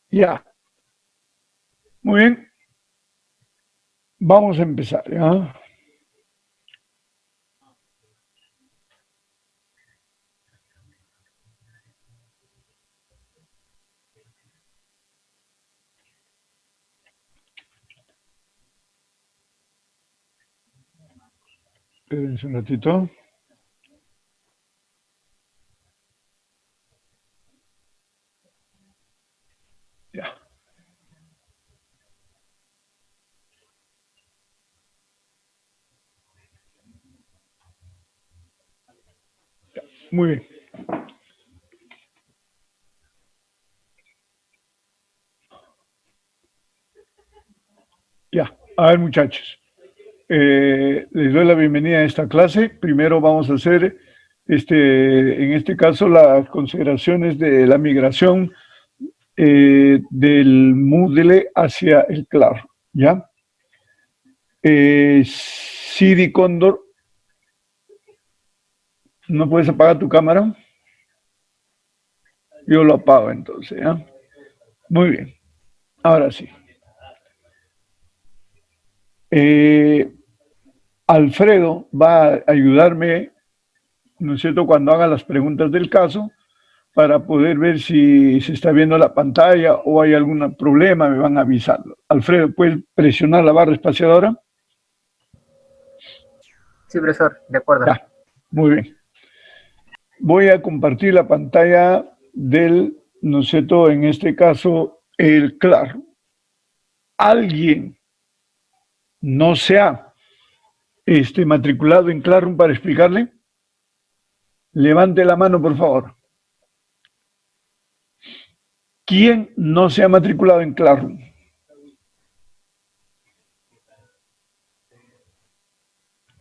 Ya, muy bien. Vamos a empezar, ¿ya? Espérense un ratito. Ya, muy bien. Ya, a ver muchachos. Les doy la bienvenida a esta clase. Primero vamos a hacer, en este caso, las consideraciones de la migración del Moodle hacia el Claro, ¿ya? Siri Cóndor, ¿no puedes apagar tu cámara? Yo lo apago entonces, ¿ya? Muy bien, ahora sí. Eh, Alfredo va a ayudarme, ¿no es cierto?, cuando haga las preguntas del caso, para poder ver si se está viendo la pantalla o hay algún problema, me van avisando. Alfredo, ¿puedes presionar la barra espaciadora? Sí, profesor, de acuerdo. Ya, muy bien. Voy a compartir la pantalla del, ¿no es cierto?, en este caso, el Claro. ¿Alguien no se ha matriculado en Classroom para explicarle? Levante la mano, por favor. ¿Quién no se ha matriculado en Classroom?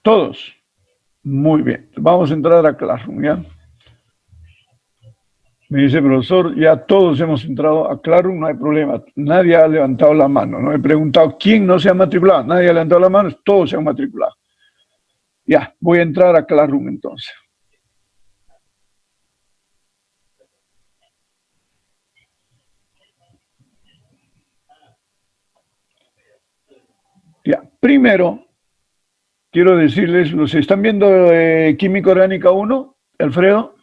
Todos. Muy bien. Vamos a entrar a Classroom, ¿ya? Me dice, profesor, ya todos hemos entrado a Classroom, no hay problema. Nadie ha levantado la mano. No he preguntado quién no se ha matriculado. Nadie ha levantado la mano, todos se han matriculado. Ya, voy a entrar a Classroom entonces. Ya, primero quiero decirles, ¿los están viendo Química Orgánica 1, Alfredo?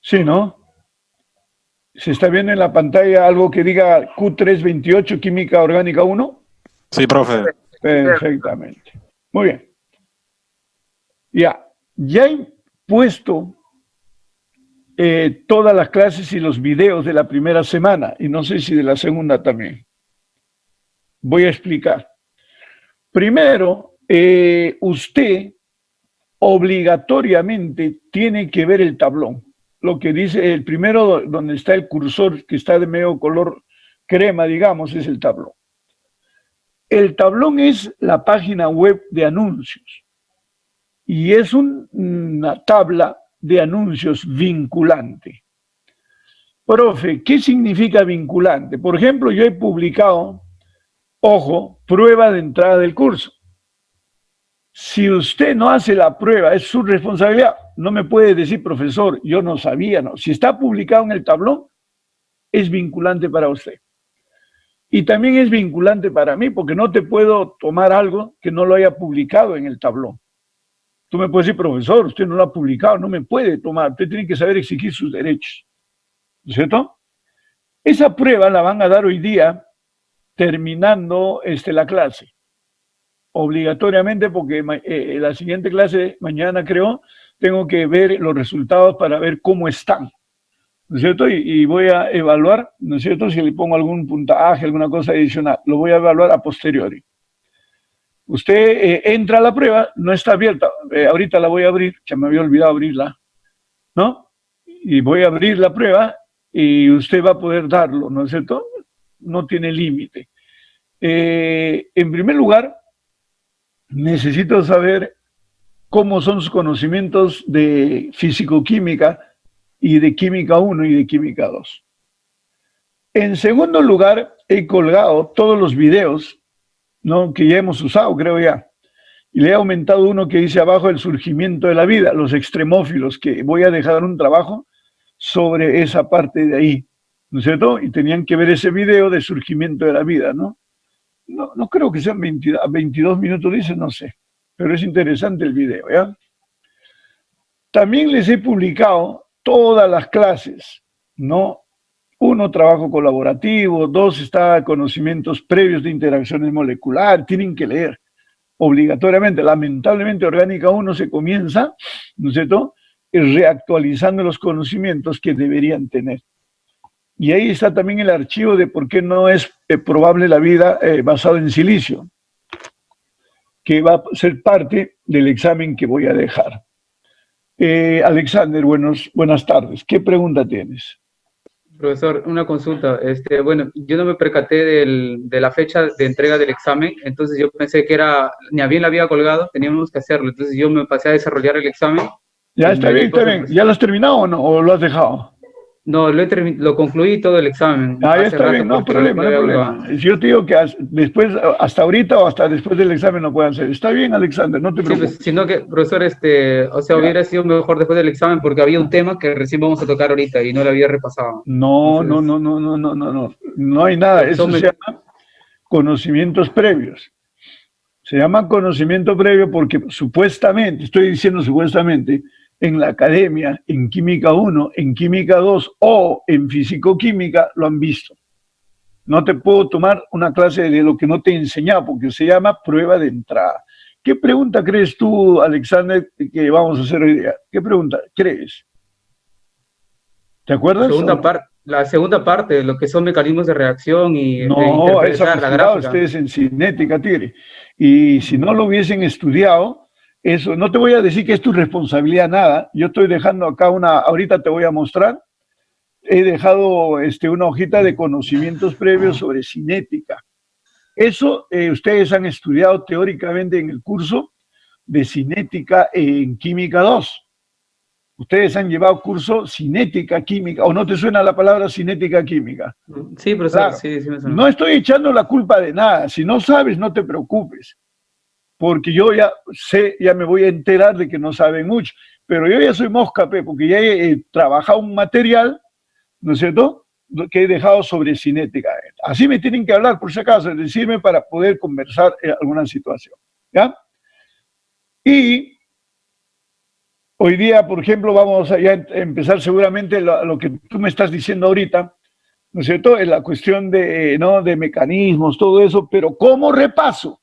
Sí, ¿no? ¿Se está viendo en la pantalla algo que diga Q328 Química Orgánica 1? Sí, profe. Perfectamente. Muy bien. Ya he puesto todas las clases y los videos de la primera semana, y no sé si de la segunda también. Voy a explicar. Primero, usted obligatoriamente tiene que ver el tablón. Lo que dice el primero, donde está el cursor, que está de medio color crema, digamos, es el tablón. El tablón es la página web de anuncios y es una tabla de anuncios vinculante. Profe, ¿qué significa vinculante? Por ejemplo, yo he publicado, ojo, prueba de entrada del curso. Si usted no hace la prueba, es su responsabilidad. No me puede decir, profesor, yo no sabía, no. Si está publicado en el tablón, es vinculante para usted. Y también es vinculante para mí, porque no te puedo tomar algo que no lo haya publicado en el tablón. Tú me puedes decir, profesor, usted no lo ha publicado, no me puede tomar. Usted tiene que saber exigir sus derechos. ¿No es cierto? Esa prueba la van a dar hoy día terminando la clase. Obligatoriamente, porque la siguiente clase, mañana creo, tengo que ver los resultados para ver cómo están, ¿no es cierto? Y voy a evaluar, ¿no es cierto? Si le pongo algún puntaje, alguna cosa adicional, lo voy a evaluar a posteriori. Usted entra a la prueba, no está abierta, ahorita la voy a abrir, que me había olvidado abrirla, ¿no? Y voy a abrir la prueba y usted va a poder darlo, ¿no es cierto? No tiene límite. En primer lugar, necesito saber cómo son sus conocimientos de físico-química y de química 1 y de química 2. En segundo lugar, he colgado todos los videos, ¿no?, que ya hemos usado, creo ya. Y le he aumentado uno que dice abajo el surgimiento de la vida, los extremófilos, que voy a dejar un trabajo sobre esa parte de ahí, ¿no es cierto? Y tenían que ver ese video de surgimiento de la vida, ¿no? No creo que sean 22 minutos, dice, no sé, pero es interesante el video, ¿ya? También les he publicado todas las clases, ¿no? 1, trabajo colaborativo, 2, está conocimientos previos de interacciones moleculares, tienen que leer obligatoriamente. Lamentablemente, Orgánica 1 se comienza, ¿no es cierto?, reactualizando los conocimientos que deberían tener. Y ahí está también el archivo de por qué no es probable la vida basada en silicio, que va a ser parte del examen que voy a dejar. Alexander, buenas tardes. ¿Qué pregunta tienes? Profesor, una consulta. Bueno, yo no me percaté de la fecha de entrega del examen, entonces yo pensé que era, ni bien la había colgado, teníamos que hacerlo. Entonces yo me pasé a desarrollar el examen. Ya está bien, está bien. ¿Ya lo has terminado o no? ¿O lo has dejado? No, lo concluí todo el examen. Ya está bien, no hay problema, no hay problema. Yo te digo que después, hasta ahorita o hasta después del examen lo puedan hacer. Está bien, Alexander, no te preocupes. Sí, pues, sino que, profesor, o sea, hubiera sido mejor después del examen porque había un tema que recién vamos a tocar ahorita y no lo había repasado. No hay nada. Eso se llama conocimientos previos. Se llama conocimiento previo porque supuestamente, estoy diciendo supuestamente, en la academia, en Química 1, en Química 2 o en Físico-Química lo han visto. No te puedo tomar una clase de lo que no te he enseñado porque se llama prueba de entrada. ¿Qué pregunta crees tú, Alexander, que vamos a hacer hoy día? ¿Qué pregunta crees? ¿Te acuerdas? La segunda parte de lo que son mecanismos de reacción y no, eso ha estudiado ustedes en cinética, Tigre. Y si no lo hubiesen estudiado, eso, no te voy a decir que es tu responsabilidad nada. Yo estoy dejando acá ahorita te voy a mostrar. He dejado una hojita de conocimientos previos sobre cinética. Eso ustedes han estudiado teóricamente en el curso de cinética en Química 2. Ustedes han llevado curso cinética química, ¿o no te suena la palabra cinética química? Sí, profesor, claro. Sí me suena. No estoy echando la culpa de nada. Si no sabes, no te preocupes. Porque yo ya sé, ya me voy a enterar de que no saben mucho. Pero yo ya soy mosca, porque ya he trabajado un material, ¿no es cierto?, que he dejado sobre cinética. Así me tienen que hablar, por si acaso, decirme para poder conversar en alguna situación. ¿Ya? Y hoy día, por ejemplo, vamos a ya empezar seguramente lo que tú me estás diciendo ahorita, ¿no es cierto? En la cuestión de, ¿no? de mecanismos, todo eso, pero ¿cómo repaso?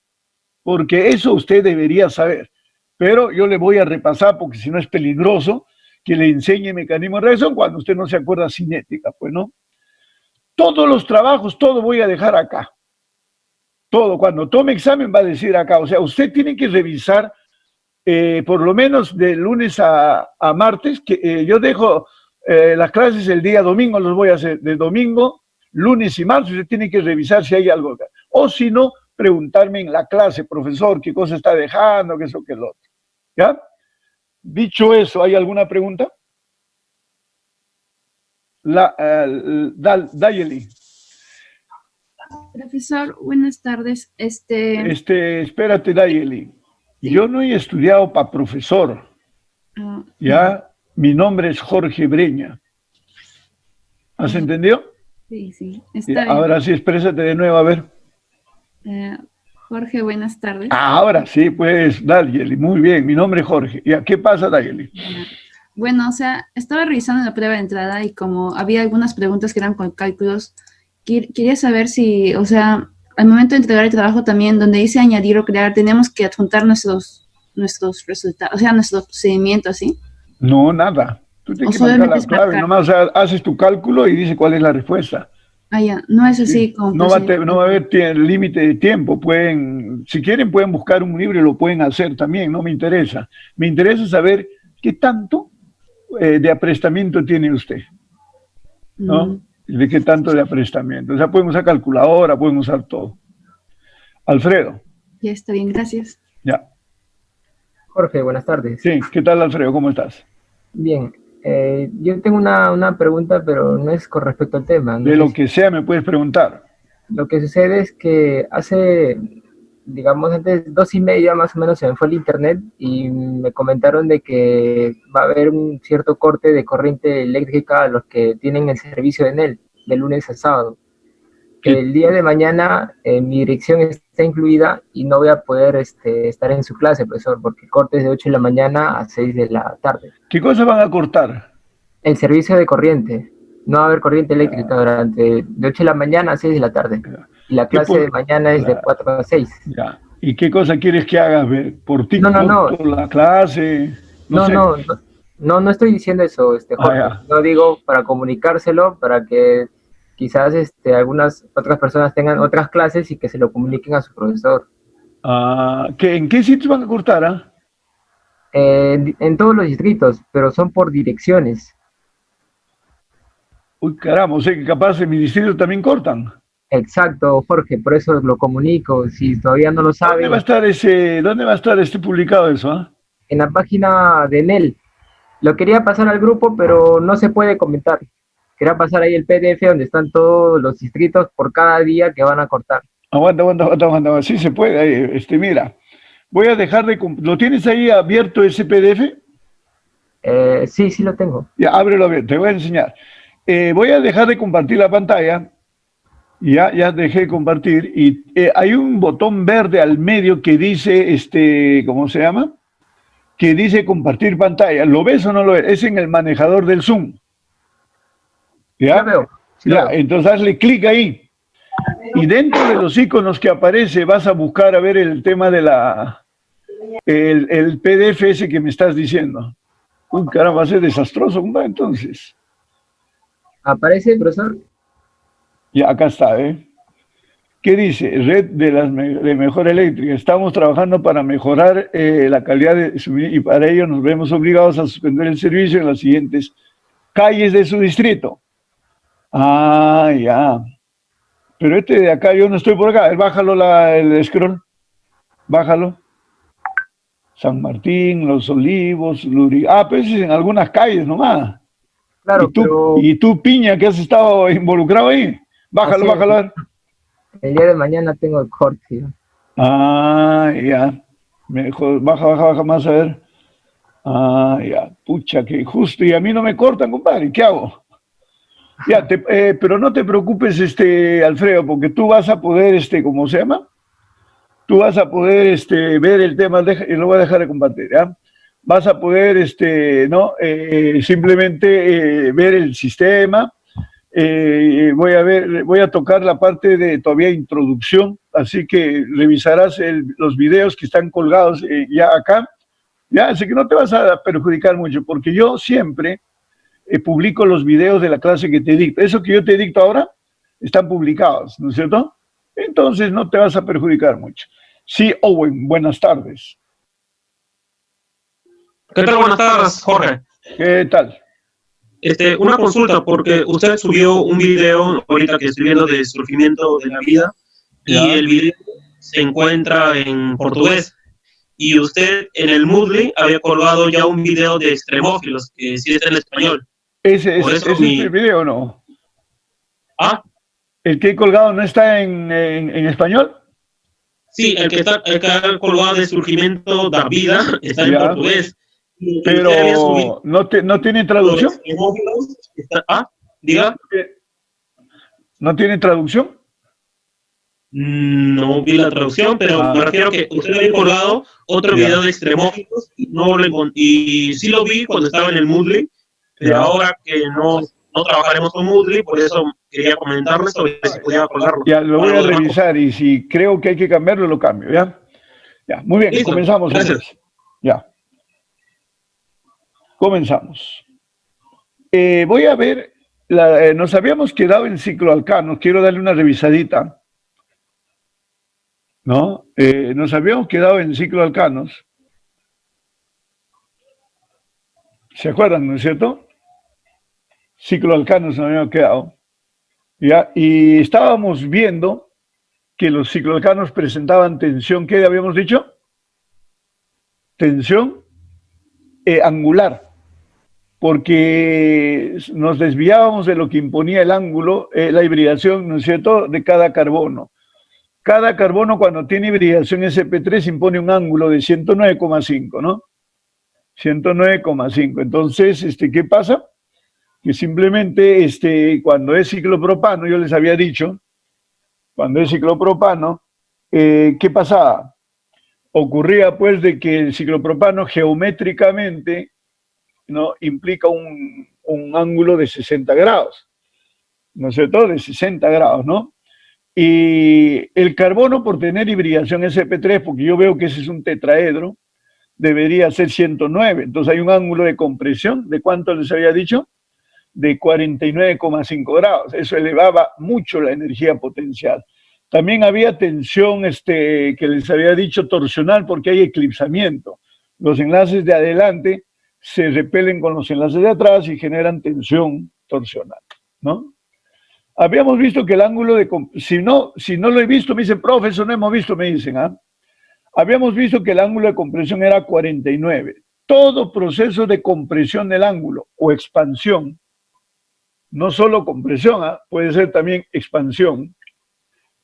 Porque eso usted debería saber. Pero yo le voy a repasar, porque si no es peligroso que le enseñe mecanismos de reacción cuando usted no se acuerda cinética, pues, ¿no? Todos los trabajos, todo voy a dejar acá. Todo, cuando tome examen va a decir acá. O sea, usted tiene que revisar por lo menos de lunes a martes, que yo dejo las clases el día domingo, los voy a hacer de domingo, lunes y martes, usted tiene que revisar si hay algo acá. O si no, preguntarme en la clase, profesor, qué cosa está dejando, qué eso, qué lo otro. ¿Ya? Dicho eso, ¿hay alguna pregunta? Dayeli. Profesor, buenas tardes. Espérate, Dayeli. ¿Sí? Yo no he estudiado para profesor. ¿Ya? Mi nombre es Jorge Breña. ¿Has entendido? Sí, sí. Está bien. Ahora sí, exprésate de nuevo, a ver. Jorge, buenas tardes. Ahora sí, pues, Dayeli, muy bien, mi nombre es Jorge. ¿Y a qué pasa, Dayeli? Bueno, o sea, estaba revisando la prueba de entrada y como había algunas preguntas que eran con cálculos, quería saber si, o sea, al momento de entregar el trabajo también, donde dice añadir o crear, tenemos que adjuntar nuestros resultados, o sea, nuestro procedimiento, ¿sí? No, nada. Tú tienes que marcar la clave, nomás haces tu cálculo y dice cuál es la respuesta. Ah, ya, no es así sí. Como... No va a haber límite de tiempo. Pueden, si quieren, pueden buscar un libro y lo pueden hacer también, no me interesa. Me interesa saber qué tanto de aprestamiento tiene usted, ¿no? ¿De qué tanto de aprestamiento? O sea, pueden usar calculadora, pueden usar todo. Alfredo. Ya está bien, gracias. Ya. Jorge, buenas tardes. Sí, ¿qué tal, Alfredo? ¿Cómo estás? Bien. Yo tengo una pregunta, pero no es con respecto al tema. De lo que sea me puedes preguntar. Lo que sucede es que hace, digamos, antes 2:30 más o menos se me fue el internet y me comentaron de que va a haber un cierto corte de corriente eléctrica a los que tienen el servicio de Enel, de lunes a sábado. El día de mañana mi dirección está incluida y no voy a poder estar en su clase, profesor, porque cortes de 8 de la mañana a 6 de la tarde. ¿Qué cosa van a cortar? El servicio de corriente. No va a haber corriente eléctrica durante de 8 de la mañana a 6 de la tarde. Y la clase de mañana es de 4 a 6. Ya. ¿Y qué cosa quieres que haga? ¿Por TikTok? No. ¿Por la clase? No estoy diciendo eso, Jorge. No digo para comunicárselo, para que quizás algunas otras personas tengan otras clases y que se lo comuniquen a su profesor. ¿En qué sitios van a cortar? En todos los distritos, pero son por direcciones. Uy, caramba, o sea que capaz en mi distrito también cortan. Exacto, Jorge, por eso lo comunico, si todavía no lo saben. ¿Dónde va a estar publicado eso? En la página de Enel. Lo quería pasar al grupo, pero no se puede comentar. Quería pasar ahí el PDF donde están todos los distritos por cada día que van a cortar. Aguanta. Sí se puede. Mira, voy a dejar de... ¿Lo tienes ahí abierto ese PDF? Sí lo tengo. Ya, ábrelo abierto, te voy a enseñar. Voy a dejar de compartir la pantalla. Ya dejé de compartir. Y hay un botón verde al medio que dice, ¿cómo se llama? Que dice compartir pantalla. ¿Lo ves o no lo ves? Es en el manejador del Zoom. ¿Ya? Sí lo veo. Entonces hazle clic ahí. Y dentro de los iconos que aparece vas a buscar a ver el tema de el PDF ese que me estás diciendo. Uy, caramba, va a ser desastroso, compadre, entonces. ¿Aparece, profesor? Ya, acá está, ¿eh? ¿Qué dice? Red de mejora eléctrica. Estamos trabajando para mejorar la calidad de suministro y para ello nos vemos obligados a suspender el servicio en las siguientes calles de su distrito. Ya. Pero de acá, yo no estoy por acá. Bájalo el scroll. Bájalo. San Martín, Los Olivos, Luri. Pues es en algunas calles nomás. Claro, ¿Y tú, Piña, que has estado involucrado ahí? Bájalo. El día de mañana tengo el corte. Ya. Mejor, baja más a ver. Ya. Pucha, que justo. Y a mí no me cortan, compadre. ¿Qué hago? Ya, pero no te preocupes, Alfredo, porque tú vas a poder, ¿cómo se llama? tú vas a poder ver el tema, y lo voy a dejar de compartir, ¿ya? Vas a poder ¿no? Simplemente ver el sistema. Voy a tocar la parte de todavía introducción, así que revisarás los videos que están colgados ya acá, ya, así que no te vas a perjudicar mucho, porque yo siempre publico los videos de la clase que te dicto. Eso que yo te dicto ahora están publicados, ¿no es cierto? Entonces no te vas a perjudicar mucho. Sí, Owen, buenas tardes. ¿Qué tal? Buenas tardes, Jorge. ¿Qué tal? Una consulta, porque usted subió un video ahorita que estoy viendo de surgimiento de la vida, Ya. y el video se encuentra en portugués, y usted en el Moodle había colgado ya un video de extremófilos, que sí está en español. ¿Ese Por eso es el video o no? ¿Ah? ¿El que he colgado no está en español? Sí, el que ha colgado de surgimiento de la vida está en Ya. portugués. Y Pero usted había subido no tiene los traducción. extremófilos, diga. ¿No tiene traducción? No vi la traducción, pero me refiero que usted había colgado otro Ya. video de extremófilos y, y sí lo vi cuando estaba en el Moodle, pero Ya. ahora que no trabajaremos con Moodle, por eso quería comentarles sobre si podía colgarlo. Ya, lo voy Para a los demás. revisar y si creo que hay que cambiarlo, lo cambio, ¿ya? Ya, muy bien, Listo, comenzamos. gracias. Entonces. Ya. Comenzamos. Voy a ver, nos habíamos quedado en cicloalcanos, quiero darle una revisadita, ¿no? Nos habíamos quedado en cicloalcanos. ¿Se acuerdan, no es cierto? Cicloalcanos nos habíamos quedado. ¿Ya? Y estábamos viendo que los cicloalcanos presentaban tensión, ¿qué habíamos dicho? Tensión angular, porque nos desviábamos de lo que imponía el ángulo, la hibridación, ¿no es cierto?, de cada carbono. Cada carbono cuando tiene hibridación sp3 impone un ángulo de 109,5, ¿no? 109,5. Entonces, ¿qué pasa? Que simplemente cuando es ciclopropano, yo les había dicho, cuando es ciclopropano, ¿qué pasaba? Ocurría pues de que el ciclopropano geométricamente, ¿no?, implica un ángulo de 60 grados, ¿no es cierto? De 60 grados, ¿no? Y el carbono, por tener hibridación sp3, porque yo veo que ese es un tetraedro, debería ser 109. Entonces hay un ángulo de compresión, ¿de cuánto les había dicho? De 49,5 grados. Eso elevaba mucho la energía potencial. También había tensión, que les había dicho, torsional, porque hay eclipsamiento. Los enlaces de adelante se repelen con los enlaces de atrás y generan tensión torsional, ¿no? Habíamos visto que el ángulo de... Si no lo he visto, me dicen, profe, eso no hemos visto, me dicen, ¿ah? Habíamos visto que el ángulo de compresión era 49. Todo proceso de compresión del ángulo o expansión, no solo compresión, puede ser también expansión,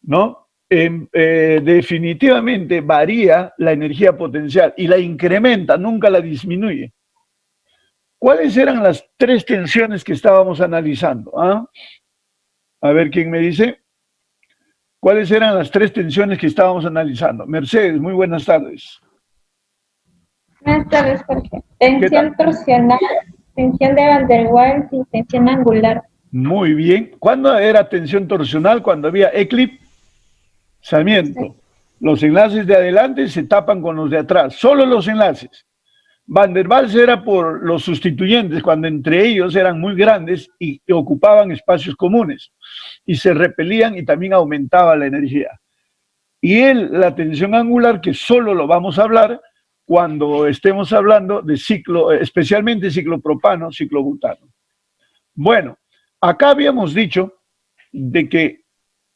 ¿no? Definitivamente varía la energía potencial y la incrementa, nunca la disminuye. ¿Cuáles eran las tres tensiones que estábamos analizando? A ver quién me dice. ¿Cuáles eran las tres tensiones que estábamos analizando? Mercedes, muy buenas tardes. Buenas tardes, Jorge. Tensión torsional, tensión de Van der Waals y tensión angular. Muy bien. ¿Cuándo era tensión torsional? Cuando había eclipsamiento. Sí. Los enlaces de adelante se tapan con los de atrás, solo los enlaces. Van der Waals era por los sustituyentes, cuando entre ellos eran muy grandes y ocupaban espacios comunes y se repelían y también aumentaba la energía. Y la tensión angular, que solo lo vamos a hablar cuando estemos hablando de ciclo, especialmente ciclopropano, ciclobutano. Bueno, acá habíamos dicho de que,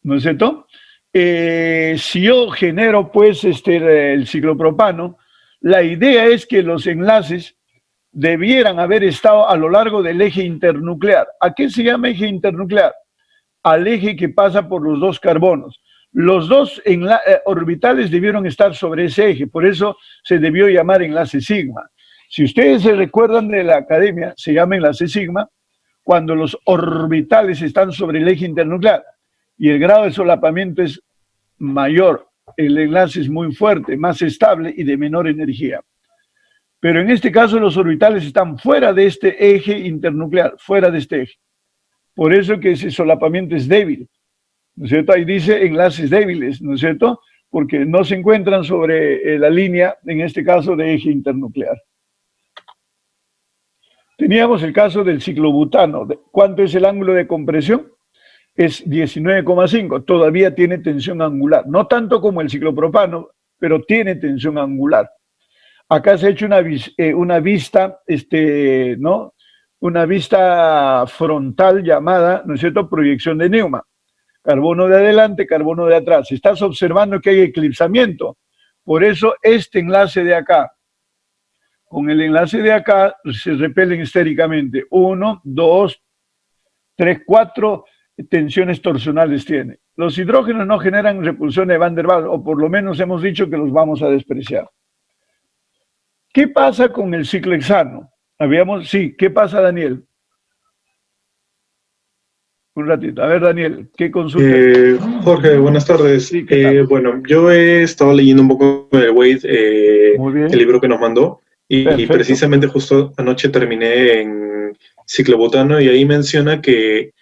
¿no es cierto? Si yo genero pues el ciclopropano, la idea es que los enlaces debieran haber estado a lo largo del eje internuclear. ¿A qué se llama eje internuclear? Al eje que pasa por los dos carbonos. Los dos orbitales debieron estar sobre ese eje, por eso se debió llamar enlace sigma. Si ustedes se recuerdan de la academia, se llama enlace sigma cuando los orbitales están sobre el eje internuclear y el grado de solapamiento es mayor el enlace es muy fuerte, más estable y de menor energía. Pero en este caso los orbitales están fuera de este eje internuclear, fuera de este eje. Por eso que ese solapamiento es débil, ¿no es cierto? Ahí dice enlaces débiles, ¿no es cierto? Porque no se encuentran sobre la línea, en este caso, de eje internuclear. Teníamos el caso del ciclobutano. ¿Cuánto es el ángulo de compresión? Es 19,5. Todavía tiene tensión angular. No tanto como el ciclopropano, pero tiene tensión angular. Acá se ha hecho una vista, ¿no? Una vista frontal llamada, ¿no es cierto?, proyección de Newman. Carbono de adelante, carbono de atrás. Estás observando que hay eclipsamiento. Por eso este enlace de acá, con el enlace de acá, se repelen estéricamente. 1, 2, 3, 4 tensiones torsionales tiene. Los hidrógenos no generan repulsión de Van der Waals, o por lo menos hemos dicho que los vamos a despreciar. ¿Qué pasa con el ciclohexano? Sí, ¿qué pasa, Daniel? Un ratito. A ver, Daniel, ¿qué consulta? Jorge, buenas tardes. Sí, bueno, yo he estado leyendo un poco el Wade, Muy bien. el libro que nos mandó, y precisamente justo anoche terminé en ciclobutano y ahí menciona que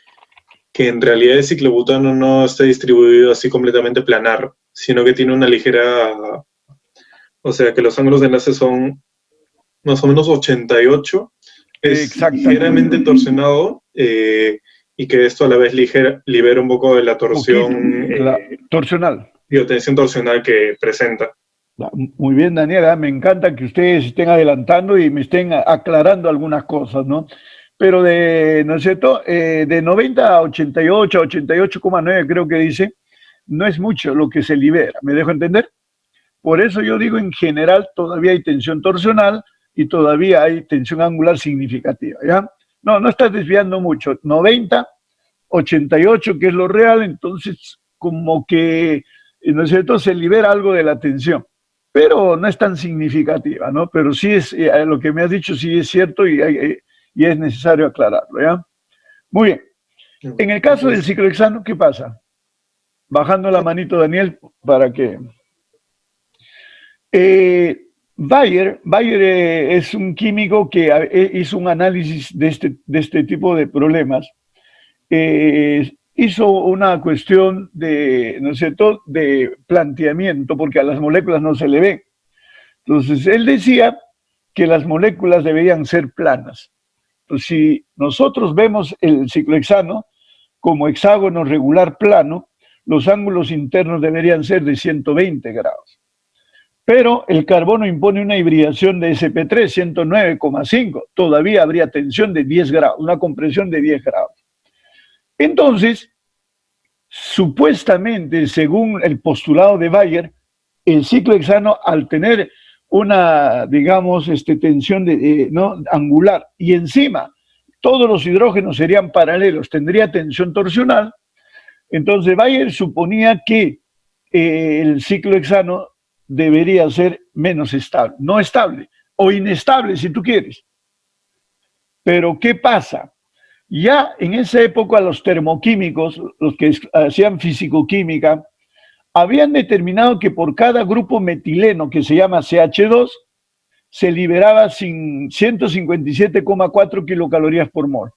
en realidad el ciclobutano no está distribuido así completamente planar, sino que tiene una ligera, o sea, que los ángulos de enlace son más o menos 88, es ligeramente torsionado, y que esto a la vez libera un poco de la torsión, torsional. Tensión torsional que presenta. Muy bien, Daniela, me encanta que ustedes estén adelantando y me estén aclarando algunas cosas, ¿no? Pero ¿no es cierto? De 90 a 88, 88,9 creo que dice, no es mucho lo que se libera, ¿me dejo entender? Por eso yo digo, en general, todavía hay tensión torsional y todavía hay tensión angular significativa, ¿ya? No estás desviando mucho. 90, 88, que es lo real, entonces como que, ¿no es cierto?, se libera algo de la tensión, pero no es tan significativa, ¿no? Pero sí es, lo que me has dicho sí es cierto y es necesario aclararlo, ¿ya? Muy bien. En el caso del ciclohexano, ¿qué pasa? Bajando la manito, Daniel, para que... Bayer es un químico que hizo un análisis de este tipo de problemas. Hizo una cuestión de, ¿no es cierto?, de planteamiento, porque a las moléculas no se le ve. Entonces, él decía que las moléculas deberían ser planas. Entonces, si nosotros vemos el ciclohexano como hexágono regular plano, los ángulos internos deberían ser de 120 grados. Pero el carbono impone una hibridación de sp3, 109,5. Todavía habría tensión de 10 grados, una compresión de 10 grados. Entonces, supuestamente, según el postulado de Bayer, el ciclohexano, al tener una, digamos, tensión ¿no?, angular, y encima todos los hidrógenos serían paralelos, tendría tensión torsional, entonces Bayer suponía que el ciclohexano debería ser menos estable, no estable, o inestable si tú quieres. Pero ¿qué pasa? Ya en esa época los termoquímicos, los que hacían fisicoquímica, habían determinado que por cada grupo metileno que se llama CH2, se liberaba 157,4 kilocalorías por mol.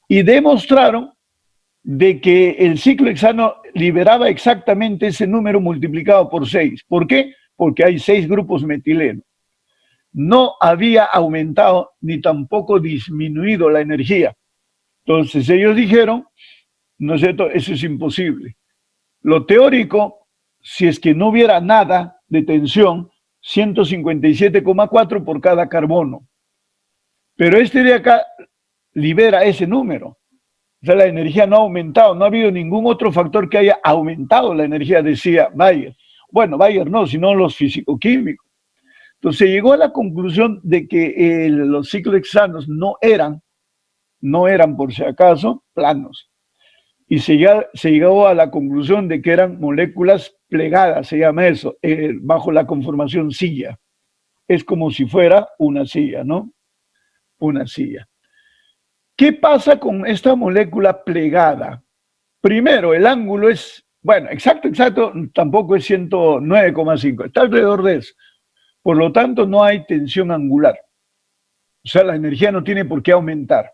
Y demostraron de que el ciclohexano liberaba exactamente ese número multiplicado por 6. ¿Por qué? Porque hay 6 grupos metileno. No había aumentado ni tampoco disminuido la energía. Entonces ellos dijeron, ¿no es cierto?, eso es imposible. Lo teórico, si es que no hubiera nada de tensión, 157,4 por cada carbono. Pero este de acá libera ese número. O sea, la energía no ha aumentado, no ha habido ningún otro factor que haya aumentado la energía, decía Bayer. Bueno, Bayer no, sino los fisicoquímicos. Entonces se llegó a la conclusión de que los ciclohexanos no eran por si acaso planos. Y se llegó a la conclusión de que eran moléculas plegadas, se llama eso, bajo la conformación silla. Es como si fuera una silla, ¿no? Una silla. ¿Qué pasa con esta molécula plegada? Primero, el ángulo es Bueno, exacto, tampoco es 109,5, está alrededor de eso. Por lo tanto, no hay tensión angular. O sea, la energía no tiene por qué aumentar.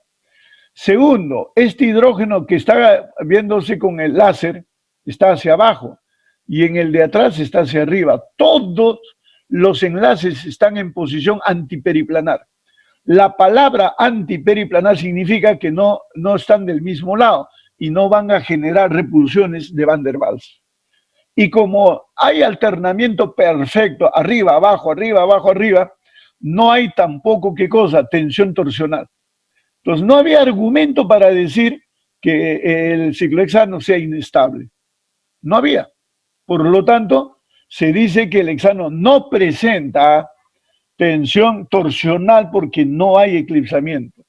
Segundo, este hidrógeno que está viéndose con el láser está hacia abajo y en el de atrás está hacia arriba. Todos los enlaces están en posición antiperiplanar. La palabra antiperiplanar significa que no están del mismo lado y no van a generar repulsiones de Van der Waals. Y como hay alternamiento perfecto, arriba, abajo, arriba, no hay tampoco, ¿qué cosa? Tensión torsional. Entonces, no había argumento para decir que el ciclohexano sea inestable. No había. Por lo tanto, se dice que el hexano no presenta tensión torsional porque no hay eclipsamiento.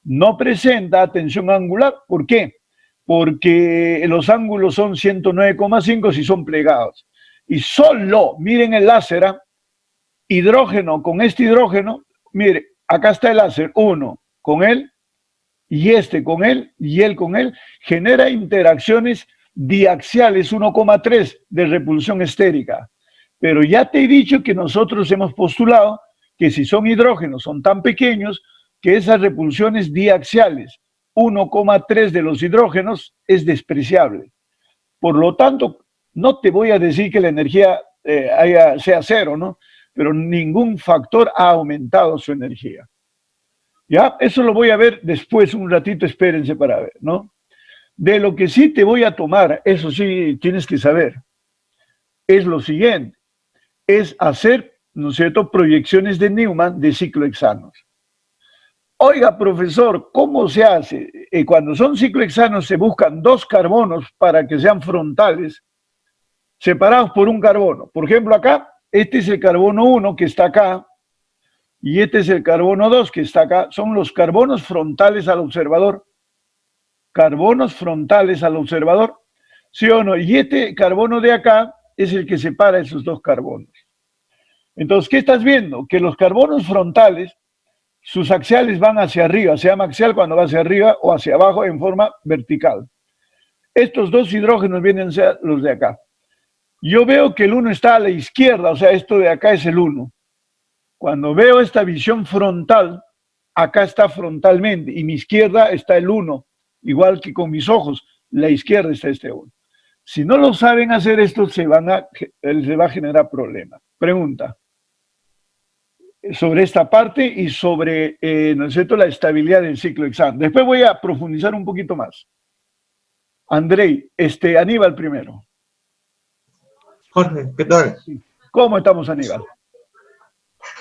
No presenta tensión angular. ¿Por qué? Porque los ángulos son 109,5 si son plegados. Y solo, miren el láser, hidrógeno con este hidrógeno, mire, acá está el láser, uno con él, y este con él, y él con él, genera interacciones diaxiales 1,3 de repulsión estérica. Pero ya te he dicho que nosotros hemos postulado que si son hidrógenos, son tan pequeños que esas repulsiones diaxiales 1,3 de los hidrógenos es despreciable. Por lo tanto, no te voy a decir que la energía sea cero, ¿no? Pero ningún factor ha aumentado su energía. ¿Ya? Eso lo voy a ver después, un ratito, espérense para ver, ¿no? De lo que sí te voy a tomar, eso sí tienes que saber, es lo siguiente, es hacer, ¿no es cierto?, proyecciones de Newman de ciclohexanos. Oiga, profesor, ¿cómo se hace? Cuando son ciclohexanos se buscan dos carbonos para que sean frontales, separados por un carbono. Por ejemplo, acá, este es el carbono 1 que está acá, y este es el carbono 2 que está acá. Son los carbonos frontales al observador. Carbonos frontales al observador, ¿sí o no? Y este carbono de acá es el que separa esos dos carbonos. Entonces, ¿qué estás viendo? Que los carbonos frontales, sus axiales van hacia arriba, se llama axial cuando va hacia arriba o hacia abajo en forma vertical. Estos dos hidrógenos vienen a ser los de acá. Yo veo que el 1 está a la izquierda, o sea, esto de acá es el 1. Cuando veo esta visión frontal, acá está frontalmente y mi izquierda está el 1, igual que con mis ojos, la izquierda está este 1. Si no lo saben hacer esto, se va a generar problemas. Pregunta sobre esta parte y sobre, ¿no es cierto?, la estabilidad del ciclohexano. Después voy a profundizar un poquito más. Andrei, Aníbal primero. Jorge, ¿qué tal? ¿Cómo estamos, Aníbal?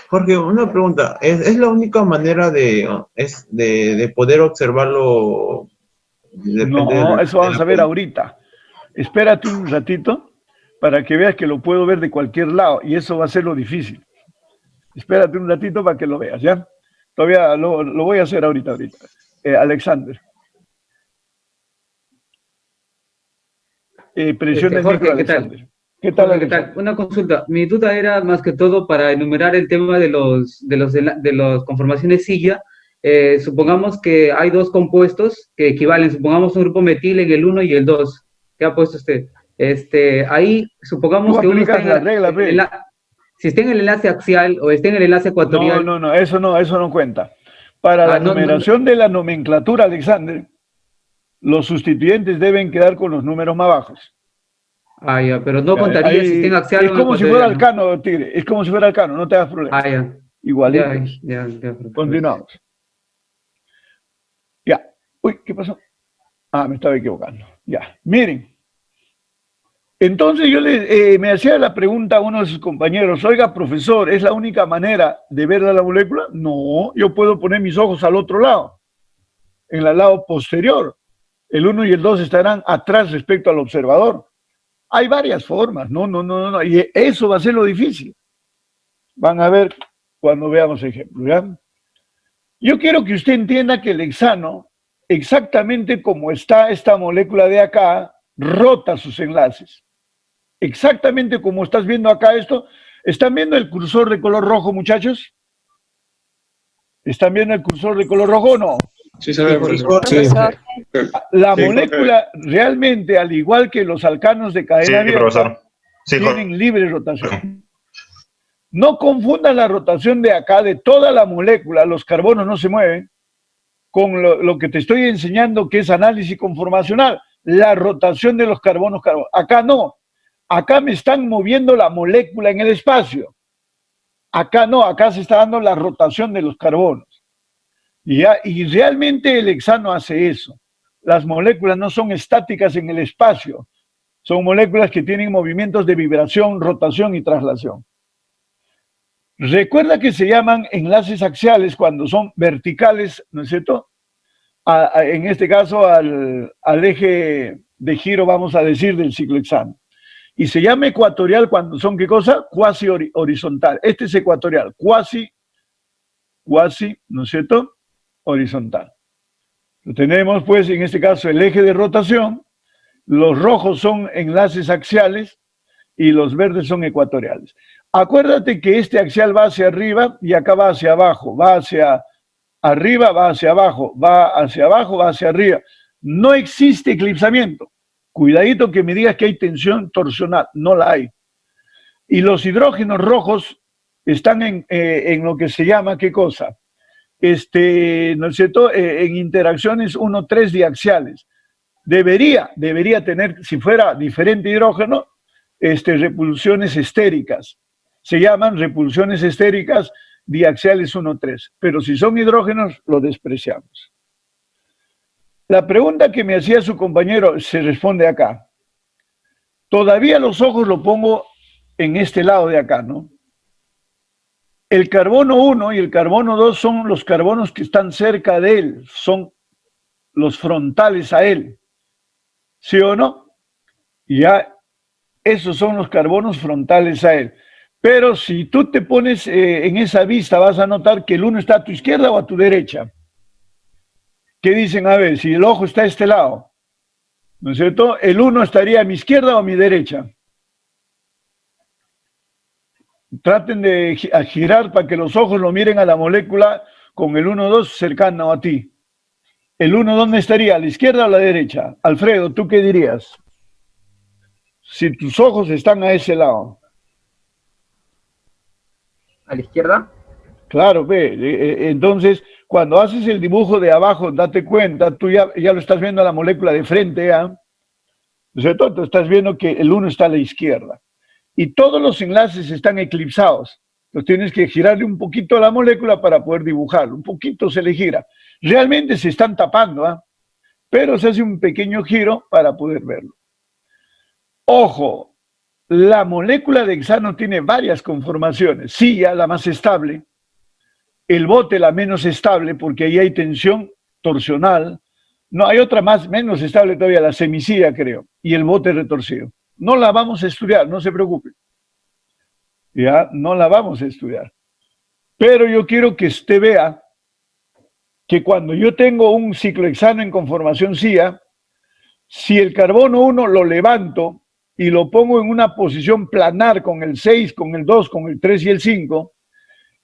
Jorge, una pregunta. ¿Es la única manera de poder observarlo? No, eso vamos a ver ahorita. Espérate un ratito para que veas que lo puedo ver de cualquier lado y eso va a ser lo difícil. Espérate un ratito para que lo veas, ¿ya? Todavía lo voy a hacer ahorita. Alexander. Presiones Jorge, micro, ¿qué tal? Alexander. ¿Qué tal, Jorge, ¿qué tal? Una consulta. Mi duda era más que todo para enumerar el tema de las conformaciones silla. Supongamos que hay dos compuestos que equivalen. Supongamos un grupo metil en el 1 y el 2. ¿Qué ha puesto usted? Ahí supongamos que uno está si está en el enlace axial o está en el enlace ecuatorial. No, eso no cuenta. Para la numeración de la nomenclatura, Alexander, los sustituyentes deben quedar con los números más bajos. Ah, ya, pero no contaría si está en axial. Es como si fuera Alcano, Tigre. Es como si fuera Alcano, no te das problema. Ah, ya. Igualito. Ya. Continuamos. Ya. Uy, ¿qué pasó? Ah, me estaba equivocando. Ya. Miren. Entonces yo me hacía la pregunta a uno de sus compañeros, oiga, profesor, ¿es la única manera de ver la molécula? No, yo puedo poner mis ojos al otro lado, en el lado posterior. El 1 y el 2 estarán atrás respecto al observador. Hay varias formas, no, y eso va a ser lo difícil. Van a ver cuando veamos ejemplos, ¿ya? Yo quiero que usted entienda que el hexano, exactamente como está esta molécula de acá, rota sus enlaces. Exactamente como estás viendo acá esto. ¿Están viendo el cursor de color rojo, muchachos? ¿Están viendo el cursor de color rojo o no? Sí, sabe, profesor. Sí. La Sí, molécula realmente, al igual que los alcanos de cadena Sí, abierta, profesor. Sí, tienen libre rotación. No confundan la rotación de acá, de toda la molécula, los carbonos no se mueven, con lo que te estoy enseñando, que es análisis conformacional, la rotación de los carbonos. Acá no, acá me están moviendo la molécula en el espacio. Acá no, acá se está dando la rotación de los carbonos. Y realmente el hexano hace eso. Las moléculas no son estáticas en el espacio, son moléculas que tienen movimientos de vibración, rotación y traslación. Recuerda que se llaman enlaces axiales cuando son verticales, ¿no es cierto? En este caso al eje de giro, vamos a decir, del ciclohexano. Y se llama ecuatorial cuando son, ¿qué cosa? Cuasi horizontal. Este es ecuatorial, cuasi, ¿no es cierto? Horizontal. Lo tenemos, pues, en este caso, el eje de rotación. Los rojos son enlaces axiales y los verdes son ecuatoriales. Acuérdate que este axial va hacia arriba y acá va hacia abajo, va hacia arriba, va hacia abajo, va hacia abajo, va hacia arriba. No existe eclipsamiento. Cuidadito que me digas que hay tensión torsional, no la hay. Y los hidrógenos rojos están en lo que se llama, ¿qué cosa? ¿No es cierto? En interacciones 1,3 diaxiales. Debería tener, si fuera diferente hidrógeno, repulsiones estéricas. Se llaman repulsiones estéricas diaxiales 1,3. Pero si son hidrógenos, lo despreciamos. La pregunta que me hacía su compañero se responde acá. Todavía los ojos lo pongo en este lado de acá, ¿no? El carbono 1 y el carbono 2 son los carbonos que están cerca de él, son los frontales a él. ¿Sí o no? Ya, esos son los carbonos frontales a él. Pero si tú te pones en esa vista, vas a notar que el 1 está a tu izquierda o a tu derecha. ¿Qué dicen? A ver, si el ojo está a este lado, ¿no es cierto? ¿El 1 estaría a mi izquierda o a mi derecha? Traten de girar para que los ojos lo miren a la molécula con el 1,2 cercano a ti. ¿El 1 dónde estaría? ¿A la izquierda o a la derecha? Alfredo, ¿tú qué dirías? Si tus ojos están a ese lado. ¿A la izquierda? Claro, ve. Entonces, cuando haces el dibujo de abajo, date cuenta, tú ya lo estás viendo a la molécula de frente, ¿eh? ¿No es cierto? Tú estás viendo que el 1 está a la izquierda. Y todos los enlaces están eclipsados. Entonces tienes que girarle un poquito a la molécula para poder dibujarlo. Un poquito se le gira. Realmente se están tapando, ¿eh? Pero se hace un pequeño giro para poder verlo. Ojo, la molécula de hexano tiene varias conformaciones. Silla, la más estable. El bote, la menos estable, porque ahí hay tensión torsional. No, hay otra menos estable todavía, la semisilla, creo. Y el bote retorcido. No la vamos a estudiar, no se preocupe. Ya, no la vamos a estudiar. Pero yo quiero que usted vea que cuando yo tengo un ciclohexano en conformación silla, si el carbono 1 lo levanto y lo pongo en una posición planar con el 6, con el 2, con el 3 y el 5,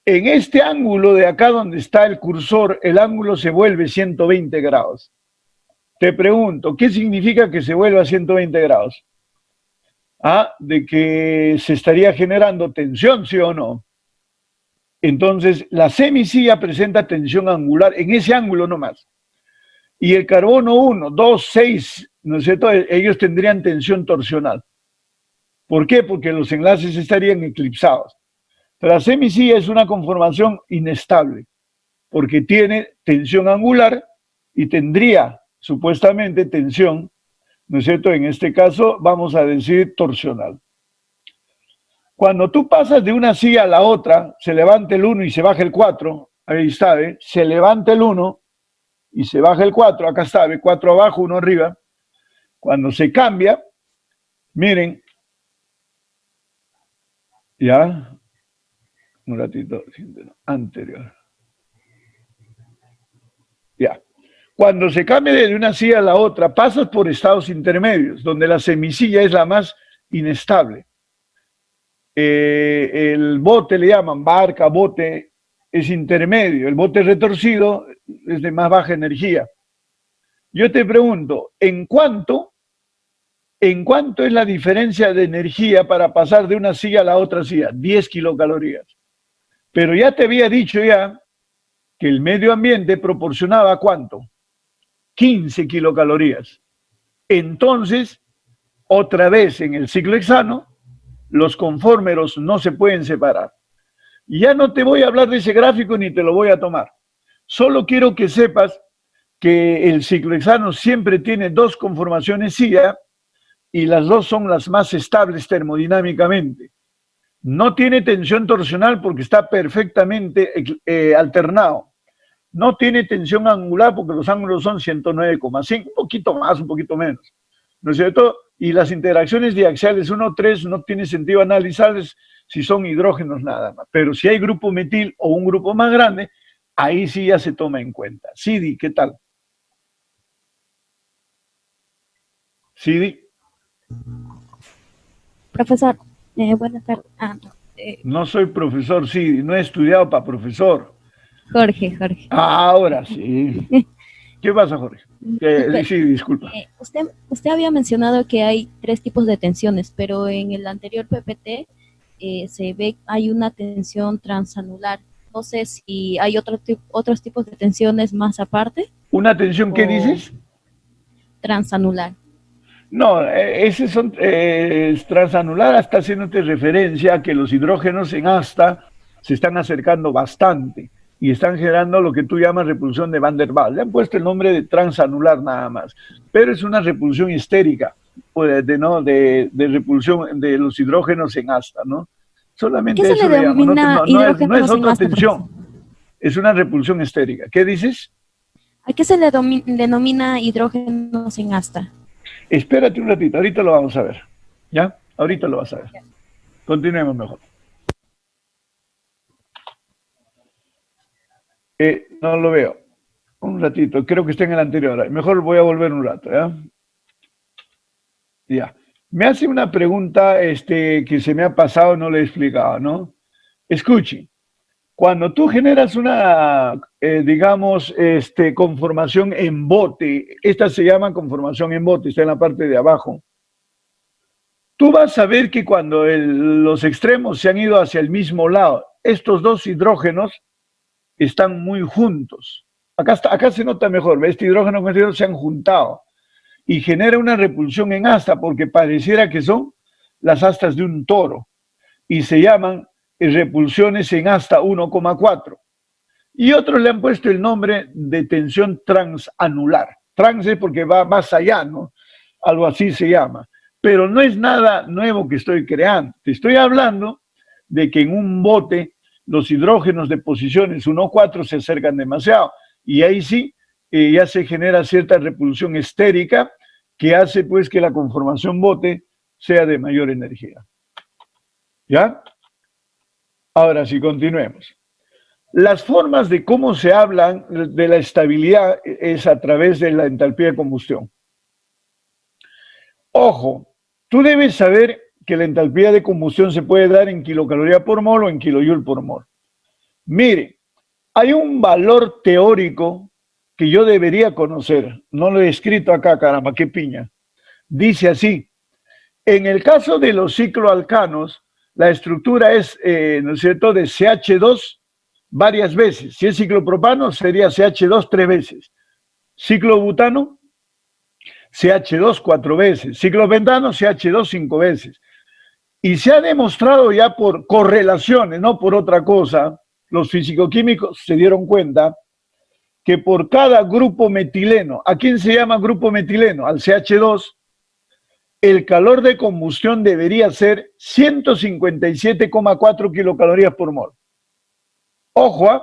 en este ángulo de acá donde está el cursor, el ángulo se vuelve 120 grados. Te pregunto, ¿qué significa que se vuelva 120 grados? De que se estaría generando tensión, ¿sí o no? Entonces, la semisilla presenta tensión angular en ese ángulo nomás. Y el carbono 1, 2, 6, ¿no es cierto? Ellos tendrían tensión torsional. ¿Por qué? Porque los enlaces estarían eclipsados. Pero la semisilla es una conformación inestable, porque tiene tensión angular y tendría supuestamente tensión, ¿no es cierto? En este caso vamos a decir torsional. Cuando tú pasas de una silla a la otra, se levanta el 1 y se baja el 4, ahí está, ¿ve? Se levanta el 1 y se baja el 4, acá está, ¿ve? 4 abajo, 1 arriba. Cuando se cambia, miren, ya, un ratito, anterior. Ya. Cuando se cambia de una silla a la otra, pasas por estados intermedios, donde la semisilla es la más inestable. El bote le llaman barca, bote, es intermedio, el bote retorcido es de más baja energía. Yo te pregunto, ¿en cuánto es la diferencia de energía para pasar de una silla a la otra silla? 10 kilocalorías. Pero ya te había dicho ya que el medio ambiente proporcionaba ¿cuánto? 15 kilocalorías. Entonces, otra vez en el ciclo hexano, los confórmeros no se pueden separar. Ya no te voy a hablar de ese gráfico ni te lo voy a tomar. Solo quiero que sepas que el ciclo hexano siempre tiene dos conformaciones CIA y las dos son las más estables termodinámicamente. No tiene tensión torsional porque está perfectamente alternado. No tiene tensión angular porque los ángulos son 109,5, un poquito más, un poquito menos. ¿No es cierto? Y las interacciones diaxiales 1,3 no tiene sentido analizarles si son hidrógenos nada más. Pero si hay grupo metil o un grupo más grande, ahí sí ya se toma en cuenta. Sidi, ¿qué tal? Sidi. Profesor, buenas tardes. No soy profesor, Sidi, no he estudiado para profesor. Jorge. Ahora sí. ¿Qué pasa, Jorge? Sí, disculpa. Usted había mencionado que hay 3 tipos de tensiones, pero en el anterior PPT se ve hay una tensión transanular. No sé si hay otros tipos de tensiones más aparte. ¿Una tensión qué dices? Transanular. No, ese son transanular, está haciéndote referencia a que los hidrógenos en asta se están acercando bastante y están generando lo que tú llamas repulsión de Van der Waals. Le han puesto el nombre de transanular nada más, pero es una repulsión histérica, de repulsión de los hidrógenos en asta, ¿no? Solamente ¿Qué eso se le llamo, denomina no es otra asta, tensión, es una repulsión histérica. ¿Qué dices? ¿A qué se le denomina hidrógenos en asta? Espérate un ratito, ahorita lo vamos a ver, ¿ya? Ahorita lo vas a ver. Continuemos mejor. No lo veo. Un ratito, creo que está en el anterior. Mejor voy a volver un rato, ¿ya? Ya. Me hace una pregunta que se me ha pasado, no le he explicado, ¿no? Escuche, cuando tú generas una, digamos, conformación en bote, esta se llama conformación en bote, está en la parte de abajo. Tú vas a ver que cuando los extremos se han ido hacia el mismo lado, estos dos hidrógenos están muy juntos. Acá se nota mejor, ¿ves? Este hidrógeno con este hidrógeno se han juntado y genera una repulsión en asta porque pareciera que son las astas de un toro y se llaman repulsiones en asta 1,4. Y otros le han puesto el nombre de tensión transanular. Trans es porque va más allá, ¿no? Algo así se llama. Pero no es nada nuevo que estoy creando. Te estoy hablando de que en un bote los hidrógenos de posiciones 1,4 se acercan demasiado. Y ahí sí, ya se genera cierta repulsión estérica que hace pues que la conformación bote sea de mayor energía. ¿Ya? Ahora sí, continuemos. Las formas de cómo se hablan de la estabilidad es a través de la entalpía de combustión. Ojo, tú debes saber que la entalpía de combustión se puede dar en kilocaloría por mol o en kilojoule por mol. Mire, hay un valor teórico que yo debería conocer. No lo he escrito acá, caramba, qué piña. Dice así, en el caso de los cicloalcanos, la estructura es, ¿no es cierto?, de CH2 varias veces. Si es ciclopropano, sería CH2 3 veces. Ciclobutano, CH2 4 veces. Ciclopentano, CH2 5 veces. Y se ha demostrado ya por correlaciones, no por otra cosa, los fisicoquímicos se dieron cuenta que por cada grupo metileno, ¿a quién se llama grupo metileno? Al CH2, el calor de combustión debería ser 157,4 kilocalorías por mol. Ojo,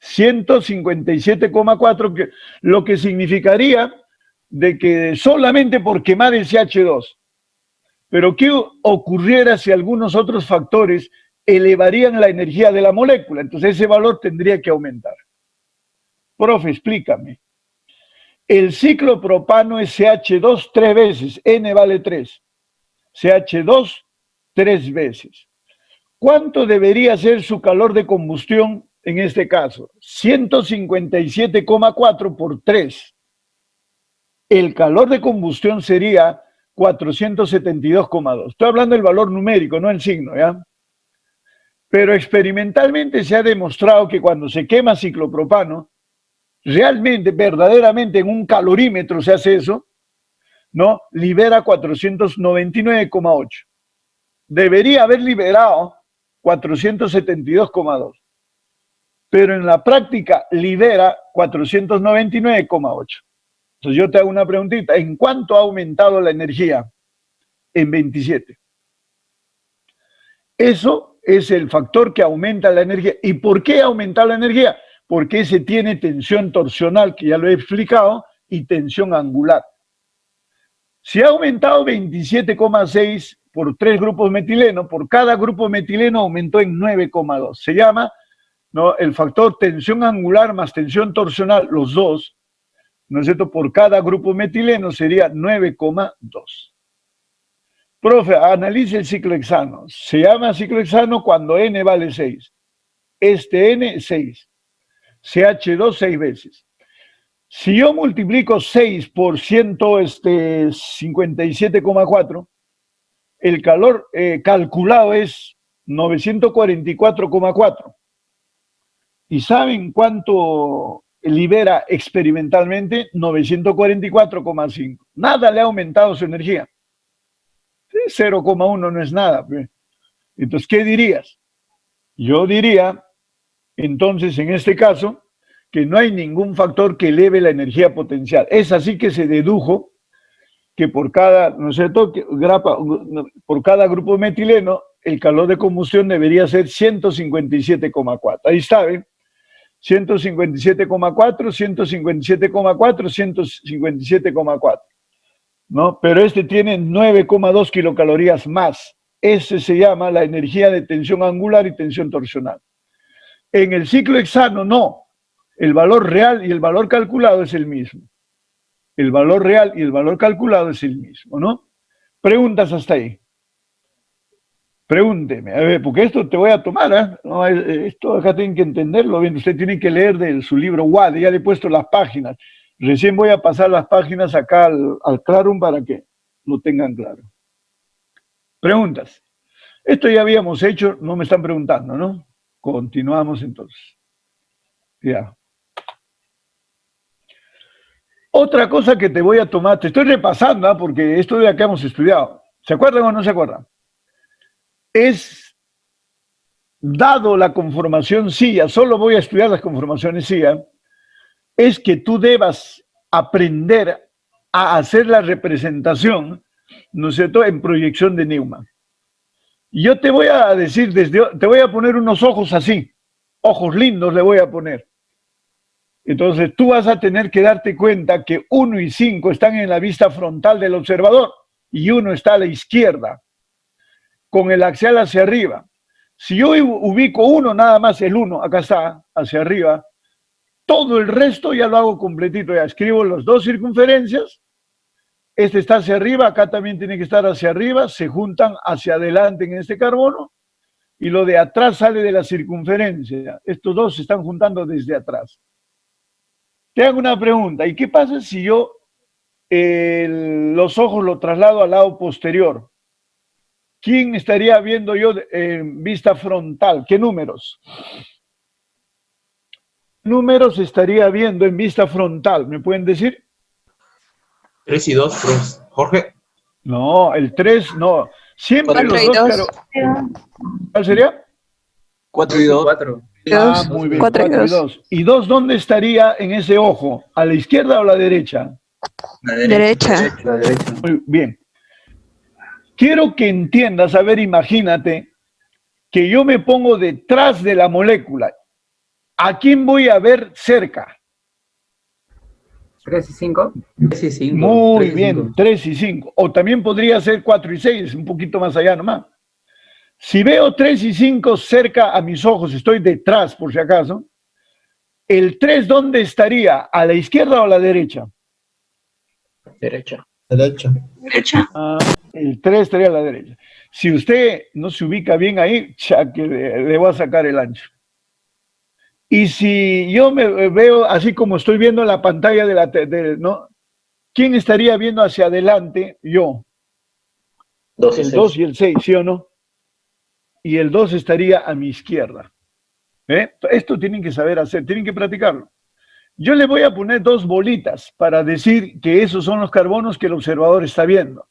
157,4, lo que significaría de que solamente por quemar el CH2. Pero ¿qué ocurriera si algunos otros factores elevarían la energía de la molécula? Entonces ese valor tendría que aumentar. Profe, explícame. El ciclopropano es CH2 3 veces, N vale 3. CH2 3 veces. ¿Cuánto debería ser su calor de combustión en este caso, 157,4 por 3. El calor de combustión sería 472,2. Estoy hablando del valor numérico, no el signo, ¿ya? Pero experimentalmente se ha demostrado que cuando se quema ciclopropano, realmente, verdaderamente, en un calorímetro se hace eso, ¿no? Libera 499,8. Debería haber liberado 472,2. Pero en la práctica libera 499,8. Entonces yo te hago una preguntita. ¿En cuánto ha aumentado la energía? En 27. Eso es el factor que aumenta la energía. ¿Y por qué ha aumentado la energía? Porque se tiene tensión torsional, que ya lo he explicado, y tensión angular. Si ha aumentado 27,6 por 3 grupos metileno, por cada grupo metileno aumentó en 9,2. Se llama, ¿no?, el factor tensión angular más tensión torsional, los dos, ¿no es cierto? Por cada grupo metileno sería 9,2. Profe, analice el ciclo hexano. Se llama ciclo hexano cuando N vale 6. Este N, 6. CH2, 6 veces. Si yo multiplico 6 por 157,4, el calor calculado es 944,4. ¿Y saben cuánto libera experimentalmente? 944,5. Nada le ha aumentado su energía. 0,1 no es nada. Entonces, ¿qué dirías? Yo diría, entonces, en este caso, que no hay ningún factor que eleve la energía potencial. Es así que se dedujo que por cada, ¿no es cierto?, por cada grupo metileno, el calor de combustión debería ser 157,4. Ahí está, ¿ven? 157,4, 157,4, 157,4. ¿No? Pero este tiene 9,2 kilocalorías más. Ese se llama la energía de tensión angular y tensión torsional. En el ciclo hexano, no. El valor real y el valor calculado es el mismo. El valor real y el valor calculado es el mismo, ¿no? Preguntas hasta ahí. Pregúnteme, a ver, porque esto te voy a tomar, ¿eh? No, esto acá tienen que entenderlo bien. Usted tiene que leer de su libro WAD, ya le he puesto las páginas. Recién voy a pasar las páginas acá al Clarum para que lo tengan claro. Preguntas. Esto ya habíamos hecho, no me están preguntando, ¿no? Continuamos entonces. Ya. Otra cosa que te voy a tomar, te estoy repasando, ¿eh? Porque esto de acá hemos estudiado. ¿Se acuerdan o no se acuerdan? Es, dado la conformación SIA, solo voy a estudiar las conformaciones SIA, es que tú debas aprender a hacer la representación, ¿no es cierto?, en proyección de Newman. Yo te voy a decir, te voy a poner unos ojos así, ojos lindos le voy a poner. Entonces tú vas a tener que darte cuenta que 1 y 5 están en la vista frontal del observador y 1 está a la izquierda, con el axial hacia arriba. Si yo ubico 1 nada más, el 1, acá está, hacia arriba, todo el resto ya lo hago completito, ya escribo las 2 circunferencias, este está hacia arriba, acá también tiene que estar hacia arriba, se juntan hacia adelante en este carbono, y lo de atrás sale de la circunferencia, estos dos se están juntando desde atrás. Te hago una pregunta, ¿y qué pasa si yo los ojos los traslado al lado posterior? ¿Quién estaría viendo yo en vista frontal? ¿Qué números? Números estaría viendo en vista frontal, ¿me pueden decir? 3 y 2, pues, Jorge. No, el 3, no. Siempre 4 los y dos, 2. pero... ¿Cuál sería? 4 y 2. 4. Ah, muy bien, 4 y 2. ¿Y 2 dónde estaría en ese ojo? ¿A la izquierda o a la derecha? La derecha. La derecha. Muy bien. Quiero que entiendas, a ver, imagínate que yo me pongo detrás de la molécula. ¿A quién voy a ver cerca? 3 y 5. 3 y 5. Muy 3 y bien, 5. 3 y 5. O también podría ser 4 y 6, un poquito más allá nomás. Si veo 3 y 5 cerca a mis ojos, estoy detrás por si acaso, ¿el 3 dónde estaría? ¿A la izquierda o a la derecha? Derecha. Derecha. Derecha. Ah, el 3 estaría a la derecha. Si usted no se ubica bien ahí, ya que le voy a sacar el ancho. Y si yo me veo así como estoy viendo la pantalla ¿no? ¿Quién estaría viendo hacia adelante? Yo. El 2 y el 6, ¿sí o no? Y el 2 estaría a mi izquierda. Esto tienen que saber hacer, tienen que practicarlo. Yo le voy a poner 2 bolitas para decir que esos son los carbonos que el observador está viendo.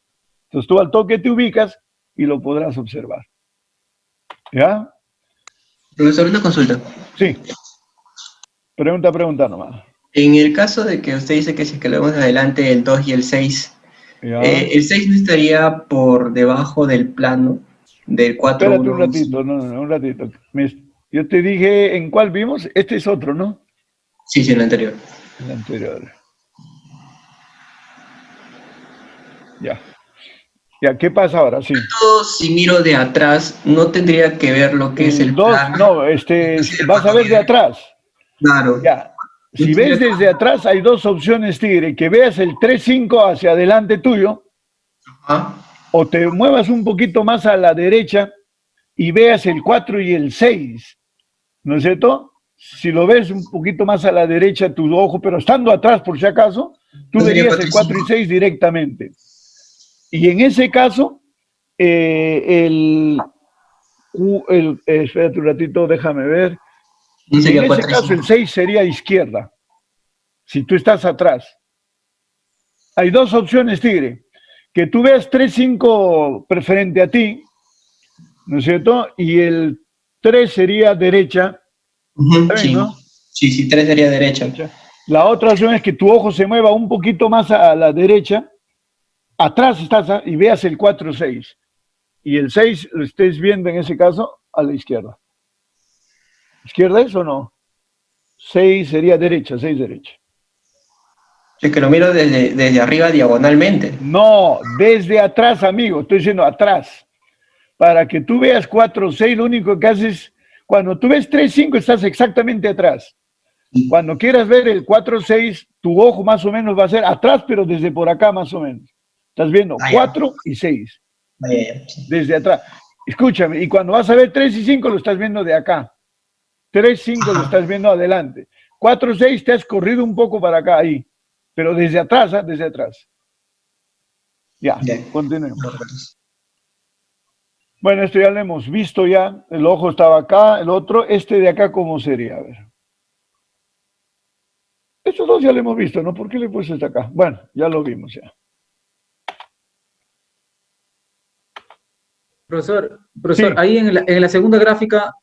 Entonces tú al toque te ubicas y lo podrás observar. ¿Ya? Profesor, una consulta. Sí. Pregunta nomás. En el caso de que usted dice que si es que lo vemos adelante el 2 y el 6, el 6 no estaría por debajo del plano del 4. Espérate un ratito, un ratito. Yo te dije en cuál vimos, este es otro, ¿no? Sí, el anterior. El anterior. Ya. Ya, ¿qué pasa ahora? Sí. Si miro de atrás, no tendría que ver lo que es el 2, plano. no, vas a ver de atrás. Claro. Ya. Si ves desde atrás, hay 2 opciones, Tigre. Que veas el 3-5 hacia adelante tuyo, o te muevas un poquito más a la derecha y veas el 4 y el 6. ¿No es cierto? Si lo ves un poquito más a la derecha, tu ojo, pero estando atrás por si acaso, tú verías el 4 y 6 directamente. Y en ese caso, espérate un ratito, déjame ver. En ese caso, el 6 sería izquierda, si tú estás atrás. Hay 2 opciones, Tigre. Que tú veas 3-5 preferente a ti, ¿no es cierto? Y el 3 sería derecha. Sí. ¿No? Sí, 3 sería derecha. La otra opción es que tu ojo se mueva un poquito más a la derecha, atrás estás y veas el 4-6. Y el 6 lo estés viendo en ese caso a la izquierda. ¿Izquierda es o no? 6 sería derecha, 6 derecha. Es que lo miro desde arriba diagonalmente. No, desde atrás, amigo. Estoy diciendo atrás. Para que tú veas 4-6, lo único que haces, cuando tú ves 3-5, estás exactamente atrás. Cuando quieras ver el 4-6, tu ojo más o menos va a ser atrás, pero desde por acá más o menos. Estás viendo 4 y 6. Desde atrás. Escúchame, y cuando vas a ver 3 y 5, lo estás viendo de acá. 3-5 lo estás viendo adelante. 4-6 te has corrido un poco para acá, ahí. Pero desde atrás, desde atrás. Ya, continuemos. Bueno, esto ya lo hemos visto ya. El ojo estaba acá, el otro. Este de acá, ¿cómo sería? A ver. Estos 2 ya lo hemos visto, ¿no? ¿Por qué le he puesto este acá? Bueno, ya lo vimos ya. Profesor, Sí. ahí en la segunda gráfica,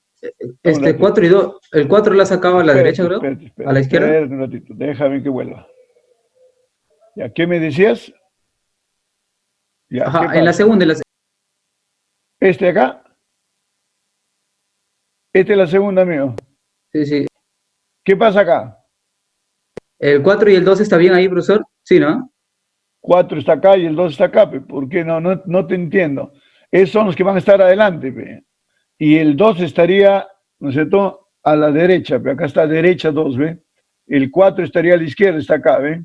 4 y 2, el 4 la sacaba a la derecha, creo, a la izquierda. Espérate un ratito, déjame que vuelva. ¿Ya qué me decías? Ya, ajá, en la segunda. ¿Este de acá? Esta es la segunda, amigo. Sí. ¿Qué pasa acá? ¿El 4 y el 2 está bien ahí, profesor? Sí, ¿no? 4 está acá y el 2 está acá, ¿por qué no? No te entiendo. Esos son los que van a estar adelante, pe. Y el 2 estaría, ¿no es cierto?, a la derecha, pero acá está derecha 2, ¿ve? El 4 estaría a la izquierda, está acá, ¿ve?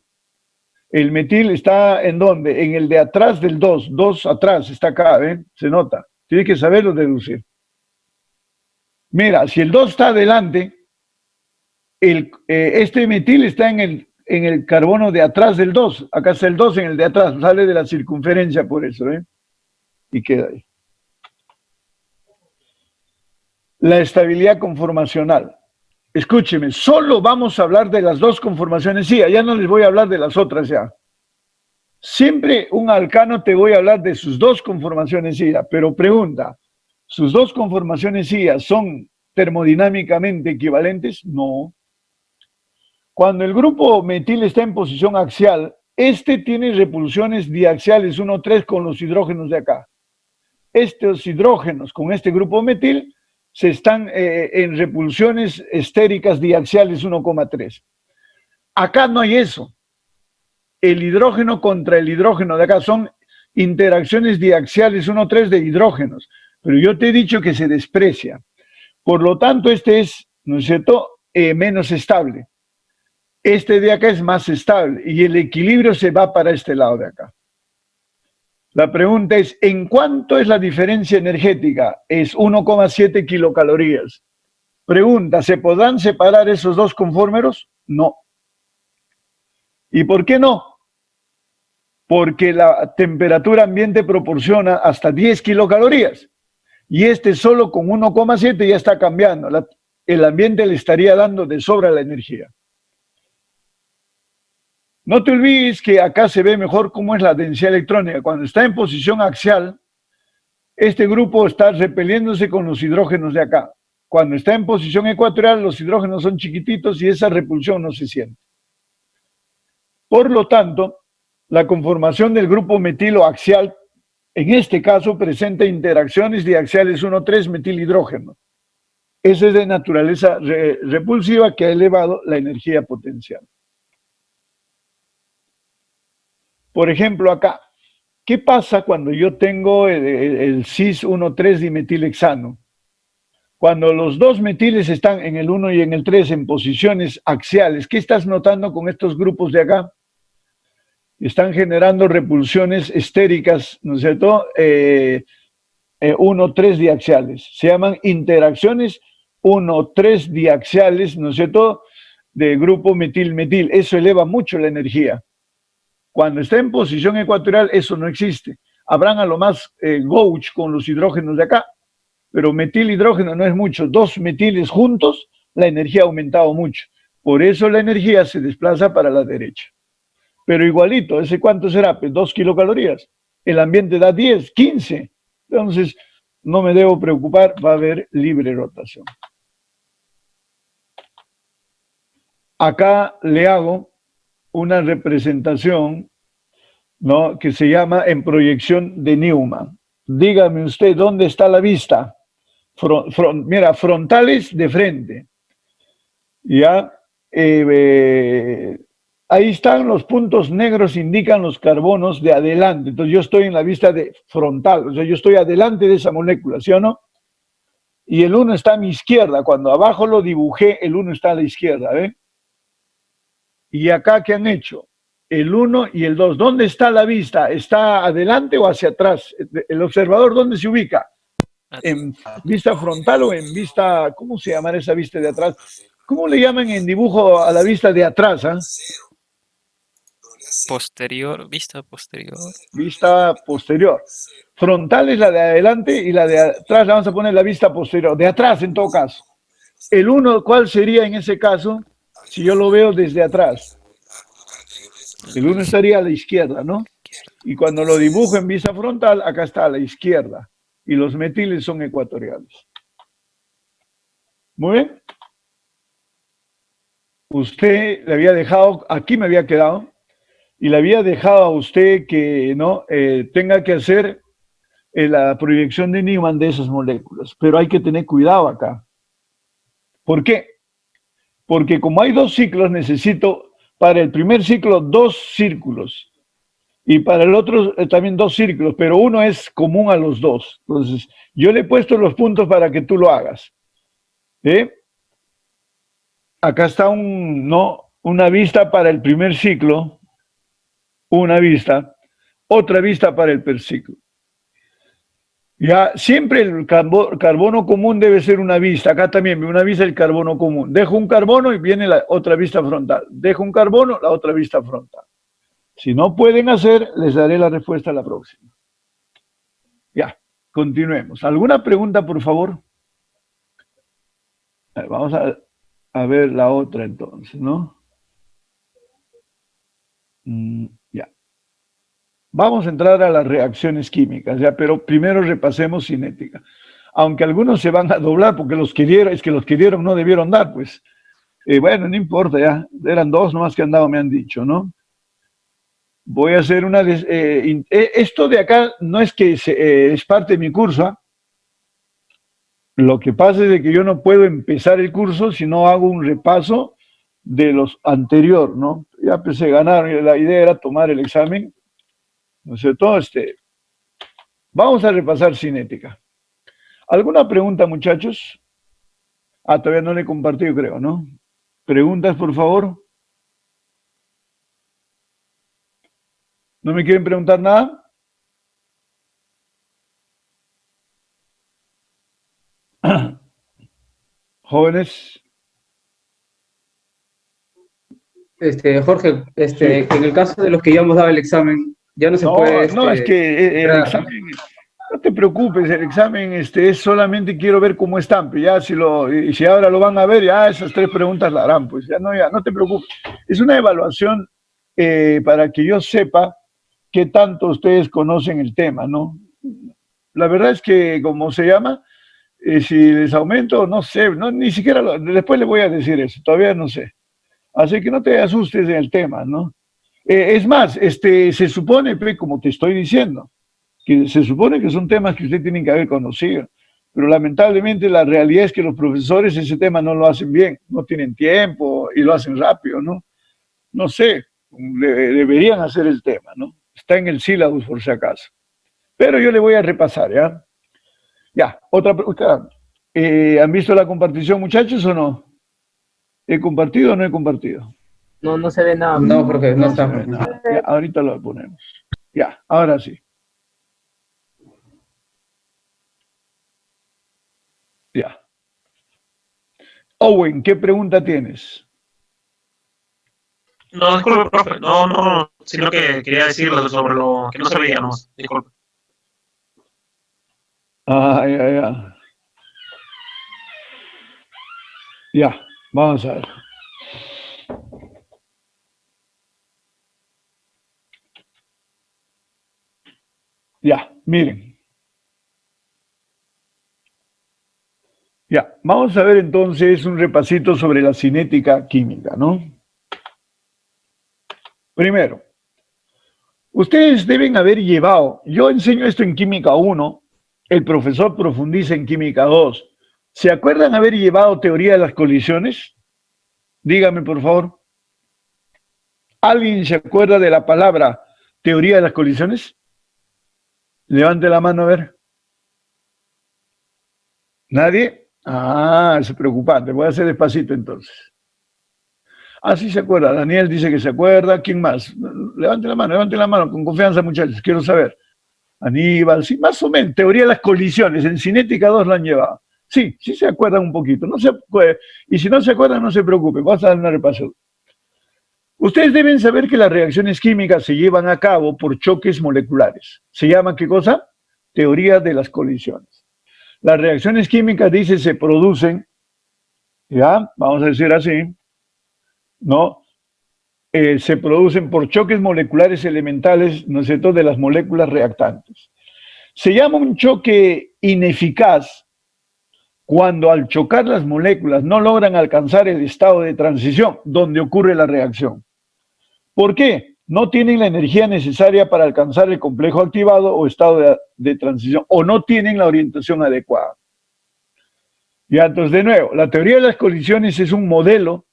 El metil está ¿en dónde? En el de atrás del 2, 2 atrás, está acá, ¿ve? Se nota. Tienes que saberlo deducir. Mira, si el 2 está adelante, este metil está en el carbono de atrás del 2. Acá está el 2 en el de atrás, sale de la circunferencia por eso, ¿eh? Y queda ahí. La estabilidad conformacional. Escúcheme, solo vamos a hablar de las 2 conformaciones IA, ya no les voy a hablar de las otras ya. Siempre un alcano te voy a hablar de sus 2 conformaciones IA, pero pregunta, ¿sus 2 conformaciones IA son termodinámicamente equivalentes? No. Cuando el grupo metil está en posición axial, este tiene repulsiones diaxiales 1,3 con los hidrógenos de acá. Estos hidrógenos con este grupo metil se están en repulsiones estéricas diaxiales 1,3. Acá no hay eso. El hidrógeno contra el hidrógeno de acá son interacciones diaxiales 1,3 de hidrógenos. Pero yo te he dicho que se desprecia. Por lo tanto, este es, ¿no es cierto?, menos estable. Este de acá es más estable y el equilibrio se va para este lado de acá. La pregunta es, ¿en cuánto es la diferencia energética? Es 1,7 kilocalorías. Pregunta, ¿se podrán separar esos dos conformeros? No. ¿Y por qué no? Porque la temperatura ambiente proporciona hasta 10 kilocalorías y este solo con 1,7 ya está cambiando. El ambiente le estaría dando de sobra la energía. No te olvides que acá se ve mejor cómo es la densidad electrónica. Cuando está en posición axial, este grupo está repeliéndose con los hidrógenos de acá. Cuando está en posición ecuatorial, los hidrógenos son chiquititos y esa repulsión no se siente. Por lo tanto, la conformación del grupo metilo axial, en este caso, presenta interacciones diaxiales 1,3 metilhidrógeno. Esa es de naturaleza repulsiva que ha elevado la energía potencial. Por ejemplo, acá, ¿qué pasa cuando yo tengo el cis 1,3 dimetilhexano? Cuando los dos metiles están en el 1 y en el 3 en posiciones axiales, ¿qué estás notando con estos grupos de acá? Están generando repulsiones estéricas, ¿no es cierto? 1,3 diaxiales. Se llaman interacciones 1,3 diaxiales, ¿no es cierto? De grupo metil-metil. Eso eleva mucho la energía. Cuando está en posición ecuatorial, eso no existe. Habrán a lo más gauge con los hidrógenos de acá, pero metil-hidrógeno no es mucho. Dos metiles juntos, la energía ha aumentado mucho. Por eso la energía se desplaza para la derecha. Pero igualito, ¿ese cuánto será? Pues 2 kilocalorías. El ambiente da 10, 15. Entonces, no me debo preocupar, va a haber libre rotación. Acá le hago una representación, ¿no?, que se llama en proyección de Newman. Dígame usted, ¿dónde está la vista? Mira, frontales de frente. ¿Ya? Ahí están los puntos negros, indican los carbonos de adelante. Entonces yo estoy en la vista de frontal, o sea, yo estoy adelante de esa molécula, ¿sí o no? Y el 1 está a mi izquierda. Cuando abajo lo dibujé, el 1 está a la izquierda, ¿ven? Y acá, ¿qué han hecho? El 1 y el 2. ¿Dónde está la vista? ¿Está adelante o hacia atrás? ¿El observador dónde se ubica? ¿En vista frontal o en vista, cómo se llama esa vista de atrás? ¿Cómo le llaman en dibujo a la vista de atrás? Posterior, vista posterior. Vista posterior. Frontal es la de adelante y la de atrás la vamos a poner la vista posterior. De atrás, en todo caso. El 1, ¿cuál sería en ese caso? Si yo lo veo desde atrás. El 1 estaría a la izquierda, ¿no? Y cuando lo dibujo en vista frontal, acá está a la izquierda. Y los metiles son ecuatoriales. Muy bien. Usted le había dejado, aquí me había quedado, y le había dejado a usted que no tenga que hacer la proyección de Newman de esas moléculas. Pero hay que tener cuidado acá. ¿Por qué? Porque como hay dos ciclos, necesito para el primer ciclo 2 círculos. Y para el otro también 2 círculos, pero uno es común a los dos. Entonces, yo le he puesto los puntos para que tú lo hagas. Acá está una vista para el primer ciclo, una vista, otra vista para el perciclo. Ya, siempre el carbono común debe ser una vista. Acá también una vista del carbono común. Dejo un carbono y viene la otra vista frontal. Dejo un carbono, la otra vista frontal. Si no pueden hacer, les daré la respuesta a la próxima. Ya, continuemos. ¿Alguna pregunta, por favor? Vamos a ver la otra entonces, ¿no? Ya. Vamos a entrar a las reacciones químicas, ya, pero primero repasemos cinética. Aunque algunos se van a doblar porque los que dieron no debieron dar, pues. Bueno, no importa, ya. Eran 2 nomás que han dado, me han dicho, ¿no? Voy a hacer una... esto de acá no es que es parte de mi curso, ¿eh? Lo que pasa es que yo no puedo empezar el curso si no hago un repaso de los anteriores, ¿no? Ya empecé a ganar, la idea era tomar el examen, ¿no es cierto? Vamos a repasar cinética. ¿Alguna pregunta, muchachos? Todavía no le he compartido, creo, ¿no? ¿Preguntas, por favor? ¿No me quieren preguntar nada? Jóvenes. Jorge, que en el caso de los que ya hemos dado el examen, ya no se puede... No, es que el examen, no te preocupes, el examen es solamente quiero ver cómo están, pues ya si ahora lo van a ver, ya esas 3 preguntas la harán, pues ya no te preocupes. Es una evaluación para que yo sepa qué tanto ustedes conocen el tema, ¿no? La verdad es que, ¿cómo se llama? Si les aumento, no sé, ni siquiera, después les voy a decir eso, todavía no sé. Así que no te asustes en el tema, ¿no? Es más, se supone, como te estoy diciendo, que se supone que son temas que usted tiene que haber conocido, pero lamentablemente la realidad es que los profesores ese tema no lo hacen bien, no tienen tiempo y lo hacen rápido, ¿no? No sé, deberían hacer el tema, ¿no? Está en el sílabus por si acaso. Pero yo le voy a repasar, ¿ya? Ya, otra pregunta. ¿Han visto la compartición, muchachos, o no? ¿He compartido o no he compartido? No se ve nada. No, Jorge, no está. Ya, ahorita lo ponemos. Ya, ahora sí. Ya. Owen, ¿qué pregunta tienes? No, disculpe, profe. No, sino que quería decirle sobre lo que no se veía, no. Disculpe. Ya. Ya, vamos a ver. Ya, miren. Ya, vamos a ver entonces un repasito sobre la cinética química, ¿no? Primero, ustedes deben haber llevado, yo enseño esto en Química 1, el profesor profundiza en Química 2. ¿Se acuerdan haber llevado teoría de las colisiones? Dígame, por favor. ¿Alguien se acuerda de la palabra teoría de las colisiones? Levante la mano a ver. ¿Nadie? Es preocupante. Voy a hacer despacito entonces. Sí se acuerda. Daniel dice que se acuerda. ¿Quién más? Levante la mano, con confianza, muchachos. Quiero saber. Aníbal, sí, más o menos. Teoría de las colisiones. En Cinética 2 lo han llevado. Sí se acuerdan un poquito. No se puede. Y si no se acuerdan, no se preocupen. Vamos a dar una repaso. Ustedes deben saber que las reacciones químicas se llevan a cabo por choques moleculares. ¿Se llama qué cosa? Teoría de las colisiones. Las reacciones químicas, dice, se producen, ¿ya? Vamos a decir así, ¿no? Se producen por choques moleculares elementales, ¿no es cierto?, de las moléculas reactantes. Se llama un choque ineficaz cuando al chocar las moléculas no logran alcanzar el estado de transición donde ocurre la reacción. ¿Por qué? No tienen la energía necesaria para alcanzar el complejo activado o estado de transición, o no tienen la orientación adecuada. Ya, entonces, de nuevo, la teoría de las colisiones es un modelo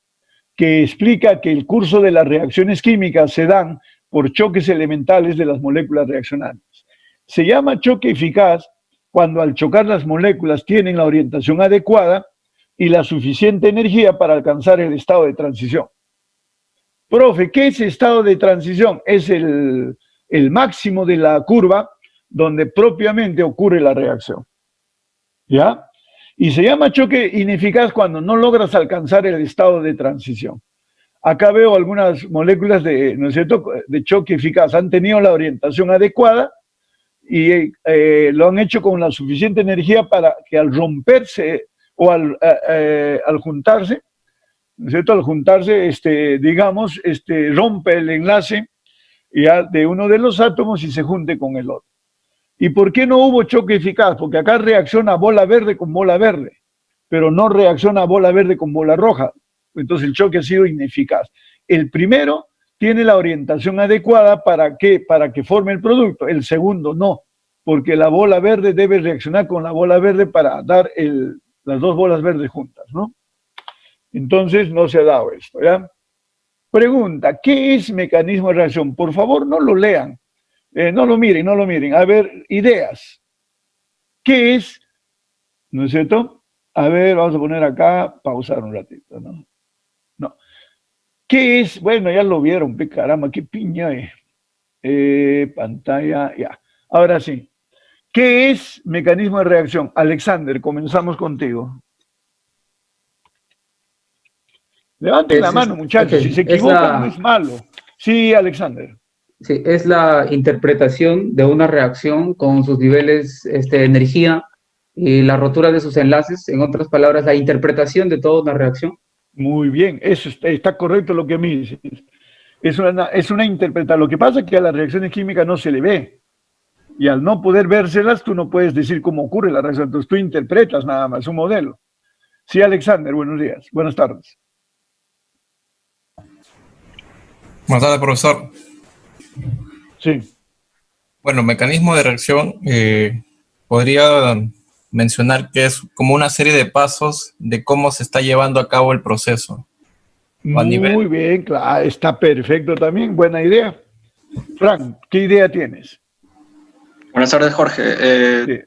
que explica que el curso de las reacciones químicas se dan por choques elementales de las moléculas reaccionantes. Se llama choque eficaz cuando al chocar las moléculas tienen la orientación adecuada y la suficiente energía para alcanzar el estado de transición. Profe, ¿qué es estado de transición? Es el máximo de la curva donde propiamente ocurre la reacción. ¿Ya? Y se llama choque ineficaz cuando no logras alcanzar el estado de transición. Acá veo algunas moléculas ¿no es cierto?, de choque eficaz. Han tenido la orientación adecuada y lo han hecho con la suficiente energía para que al romperse o al juntarse, ¿no es cierto?, al juntarse, digamos, rompe el enlace ya de uno de los átomos y se junte con el otro. ¿Y por qué no hubo choque eficaz? Porque acá reacciona bola verde con bola verde, pero no reacciona bola verde con bola roja. Entonces el choque ha sido ineficaz. El primero tiene la orientación adecuada para que forme el producto. El segundo no, porque la bola verde debe reaccionar con la bola verde para dar las dos bolas verdes juntas, ¿no? Entonces no se ha dado esto, ¿ya? Pregunta, ¿qué es mecanismo de reacción? Por favor, no lo lean. No lo miren. A ver, ideas. ¿Qué es? ¿No es cierto? A ver, vamos a poner acá, pausar un ratito, ¿no? No. ¿Qué es? Bueno, ya lo vieron, caramba, qué piña pantalla, ya. Ahora sí. ¿Qué es mecanismo de reacción? Alexander, comenzamos contigo. Levanten la mano, muchachos, ok, si se equivocan no es malo. Sí, Alexander. Sí, es la interpretación de una reacción con sus niveles de energía y la rotura de sus enlaces. En otras palabras, la interpretación de toda una reacción. Muy bien, eso está correcto lo que me dices. Es una interpretación. Lo que pasa es que a las reacciones químicas no se le ve. Y al no poder vérselas, tú no puedes decir cómo ocurre la reacción. Entonces tú interpretas nada más un modelo. Sí, Alexander, buenos días. Buenas tardes. Buenas tardes, profesor. Sí. Bueno, mecanismo de reacción, podría mencionar que es como una serie de pasos de cómo se está llevando a cabo el proceso. Muy bien, claro, está perfecto también, buena idea. Frank, ¿qué idea tienes? Buenas tardes, Jorge.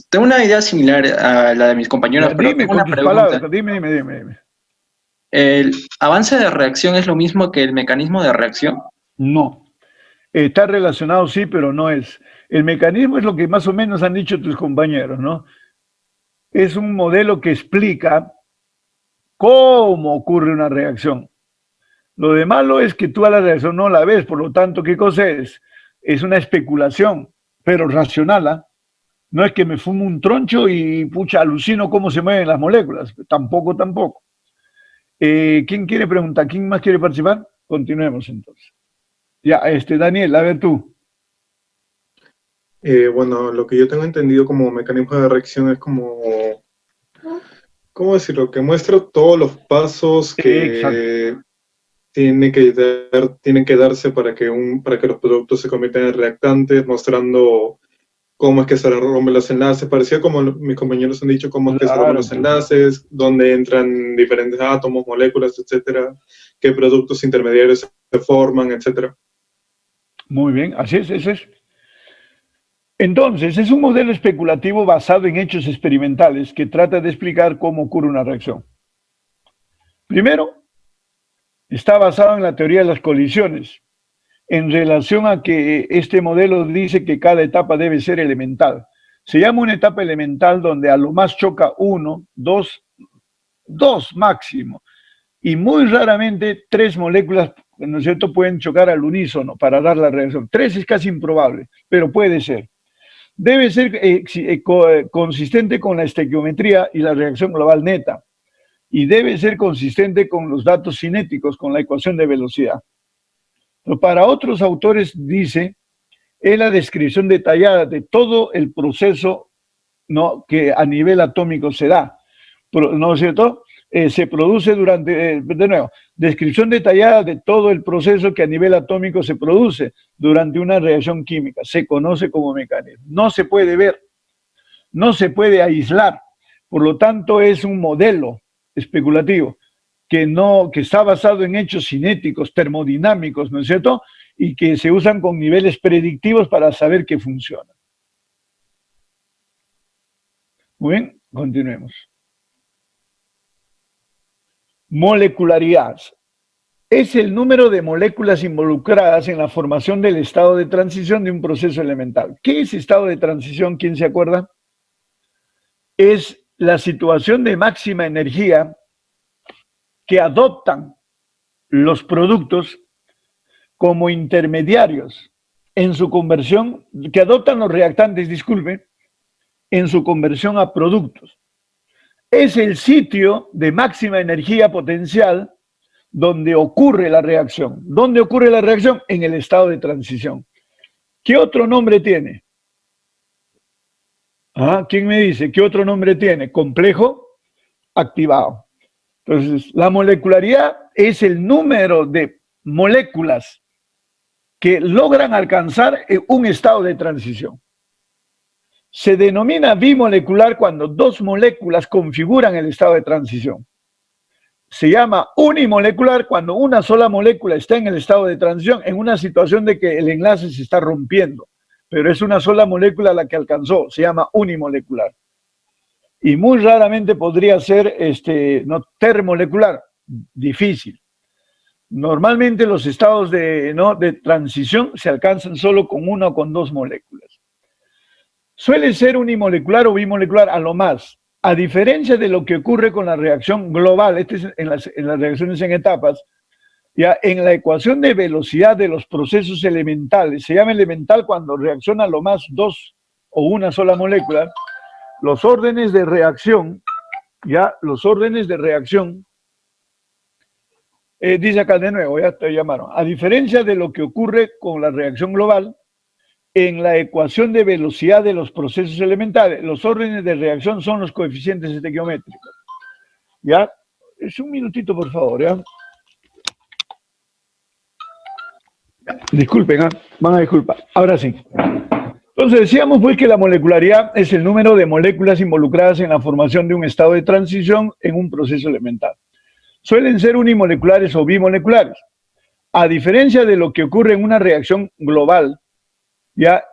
Tengo una idea similar a la de mis compañeros, Ya, pero dime tengo con una tus pregunta. palabras, dime. ¿El avance de reacción es lo mismo que el mecanismo de reacción? No. Está relacionado, sí, pero no es. El mecanismo es lo que más o menos han dicho tus compañeros, ¿no? Es un modelo que explica cómo ocurre una reacción. Lo de malo es que tú a la reacción no la ves, por lo tanto, ¿qué cosa es? Es una especulación, pero racional, ¿ah? No es que me fumo un troncho y, pucha, alucino cómo se mueven las moléculas. Tampoco. ¿Quién quiere preguntar? ¿Quién más quiere participar? Continuemos entonces. Ya, Daniel, a ver tú. Bueno, lo que yo tengo entendido como mecanismo de reacción es como, ¿cómo decirlo? Que muestra todos los pasos que tienen que darse para que los productos se conviertan en reactantes, mostrando cómo es que se rompen los enlaces. Parecía como mis compañeros han dicho, cómo es que se rompen los enlaces, dónde entran diferentes átomos, moléculas, etcétera, qué productos intermediarios se forman, etcétera. Muy bien, así es, eso es. Entonces, es un modelo especulativo basado en hechos experimentales que trata de explicar cómo ocurre una reacción. Primero, está basado en la teoría de las colisiones, en relación a que este modelo dice que cada etapa debe ser elemental. Se llama una etapa elemental donde a lo más choca uno, dos máximo, y muy raramente 3 moléculas, ¿no es cierto?, pueden chocar al unísono para dar la reacción. 3 es casi improbable, pero puede ser. Debe ser consistente con la estequiometría y la reacción global neta, y debe ser consistente con los datos cinéticos, con la ecuación de velocidad. Pero para otros autores dice, es la descripción detallada de todo el proceso, ¿no?, que a nivel atómico se da, ¿no es cierto? Se produce durante, de nuevo, descripción detallada de todo el proceso que a nivel atómico se produce durante una reacción química. Se conoce como mecanismo. No se puede ver, no se puede aislar. Por lo tanto, es un modelo especulativo que está basado en hechos cinéticos, termodinámicos, ¿no es cierto? Y que se usan con niveles predictivos para saber que funciona. Muy bien, continuemos. Molecularidad. Es el número de moléculas involucradas en la formación del estado de transición de un proceso elemental. ¿Qué es estado de transición? ¿Quién se acuerda? Es la situación de máxima energía que adoptan los productos como intermediarios en su conversión, que adoptan los reactantes, disculpe, en su conversión a productos. Es el sitio de máxima energía potencial donde ocurre la reacción. ¿Dónde ocurre la reacción? En el estado de transición. ¿Qué otro nombre tiene? ¿Quién me dice? ¿Qué otro nombre tiene? Complejo activado. Entonces, la molecularidad es el número de moléculas que logran alcanzar un estado de transición. Se denomina bimolecular cuando 2 moléculas configuran el estado de transición. Se llama unimolecular cuando una sola molécula está en el estado de transición, en una situación de que el enlace se está rompiendo, pero es una sola molécula la que alcanzó, se llama unimolecular. Y muy raramente podría ser no termolecular, difícil. Normalmente los estados de transición se alcanzan solo con 1 o con 2 moléculas. Suele ser unimolecular o bimolecular a lo más. A diferencia de lo que ocurre con la reacción global, este es en las reacciones en etapas, ya en la ecuación de velocidad de los procesos elementales, se llama elemental cuando reacciona lo más dos o una sola molécula, los órdenes de reacción, dice acá de nuevo, ya te llamaron, a diferencia de lo que ocurre con la reacción global, en la ecuación de velocidad de los procesos elementales, los órdenes de reacción son los coeficientes estequiométricos. ¿Ya? Es un minutito, por favor, ¿ya? Disculpen, van a disculpar. Ahora sí. Entonces decíamos pues que la molecularidad es el número de moléculas involucradas en la formación de un estado de transición en un proceso elemental. Suelen ser unimoleculares o bimoleculares. A diferencia de lo que ocurre en una reacción global, ya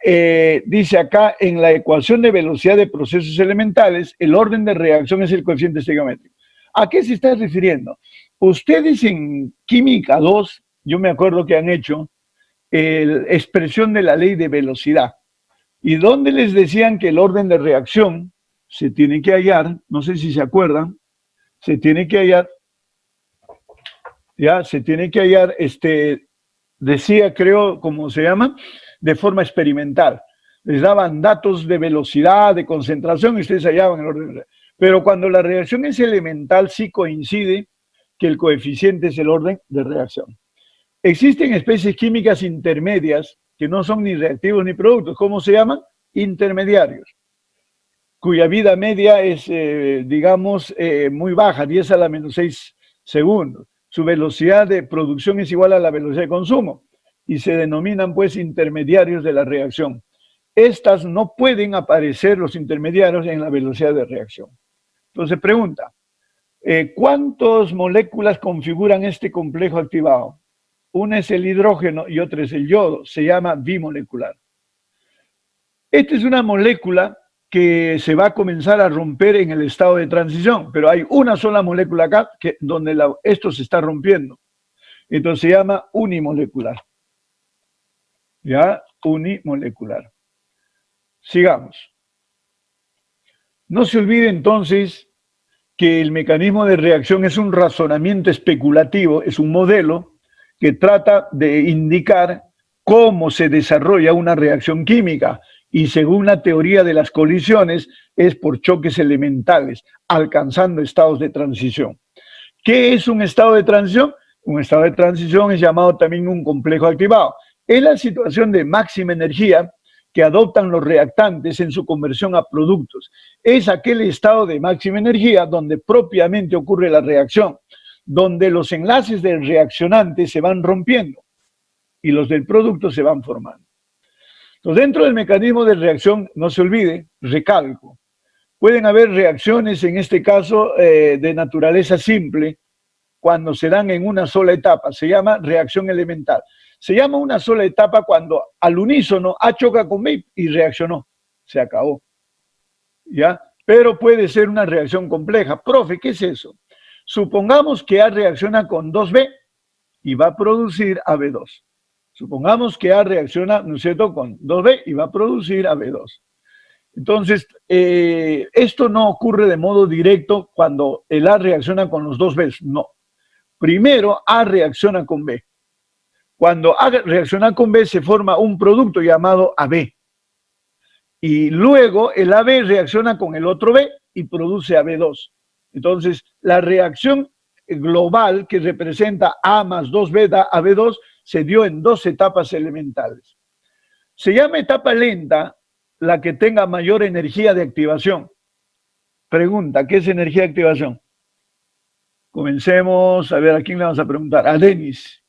dice acá en la ecuación de velocidad de procesos elementales, el orden de reacción es el coeficiente estequiométrico. ¿A qué se está refiriendo? Ustedes en Química 2, yo me acuerdo que han hecho expresión de la ley de velocidad, y donde les decían que el orden de reacción se tiene que hallar, no sé si se acuerdan, se tiene que hallar, decía, creo, ¿cómo se llama? De forma experimental. Les daban datos de velocidad, de concentración, y ustedes hallaban el orden. Pero cuando la reacción es elemental, sí coincide que el coeficiente es el orden de reacción. Existen especies químicas intermedias que no son ni reactivos ni productos. ¿Cómo se llaman? Intermediarios, cuya vida media es, digamos, muy baja, 10 a la menos 6 segundos. Su velocidad de producción es igual a la velocidad de consumo y se denominan pues intermediarios de la reacción. Estas no pueden aparecer, los intermediarios, en la velocidad de reacción. Entonces pregunta, ¿cuántas moléculas configuran este complejo activado? Una es el hidrógeno y otra es el yodo, se llama bimolecular. Esta es una molécula que se va a comenzar a romper en el estado de transición, pero hay una sola molécula acá donde esto se está rompiendo. Entonces se llama unimolecular. ¿Ya? Unimolecular. Sigamos. No se olvide entonces que el mecanismo de reacción es un razonamiento especulativo, es un modelo que trata de indicar cómo se desarrolla una reacción química y según la teoría de las colisiones es por choques elementales, alcanzando estados de transición. ¿Qué es un estado de transición? Un estado de transición es llamado también un complejo activado. Es la situación de máxima energía que adoptan los reactantes en su conversión a productos. Es aquel estado de máxima energía donde propiamente ocurre la reacción, donde los enlaces del reaccionante se van rompiendo y los del producto se van formando. Entonces, dentro del mecanismo de reacción, no se olvide, recalco, pueden haber reacciones, en este caso, de naturaleza simple, cuando se dan en una sola etapa, se llama reacción elemental. Se llama una sola etapa cuando al unísono A choca con B y reaccionó, se acabó. ¿Ya? Pero puede ser una reacción compleja. Profe, ¿qué es eso? Supongamos que A reacciona con 2B y va a producir AB2. Supongamos que A reacciona, ¿no es cierto?, con 2B y va a producir AB2. Entonces, esto no ocurre de modo directo cuando el A reacciona con los 2Bs, no. Primero A reacciona con B. Cuando A reacciona con B se forma un producto llamado AB. Y luego el AB reacciona con el otro B y produce AB2. Entonces, la reacción global que representa A más 2B da AB2 se dio en dos etapas elementales. Se llama etapa lenta la que tenga mayor energía de activación. Pregunta, ¿qué es energía de activación? Comencemos, a ver, ¿a quién le vamos a preguntar? A Denis.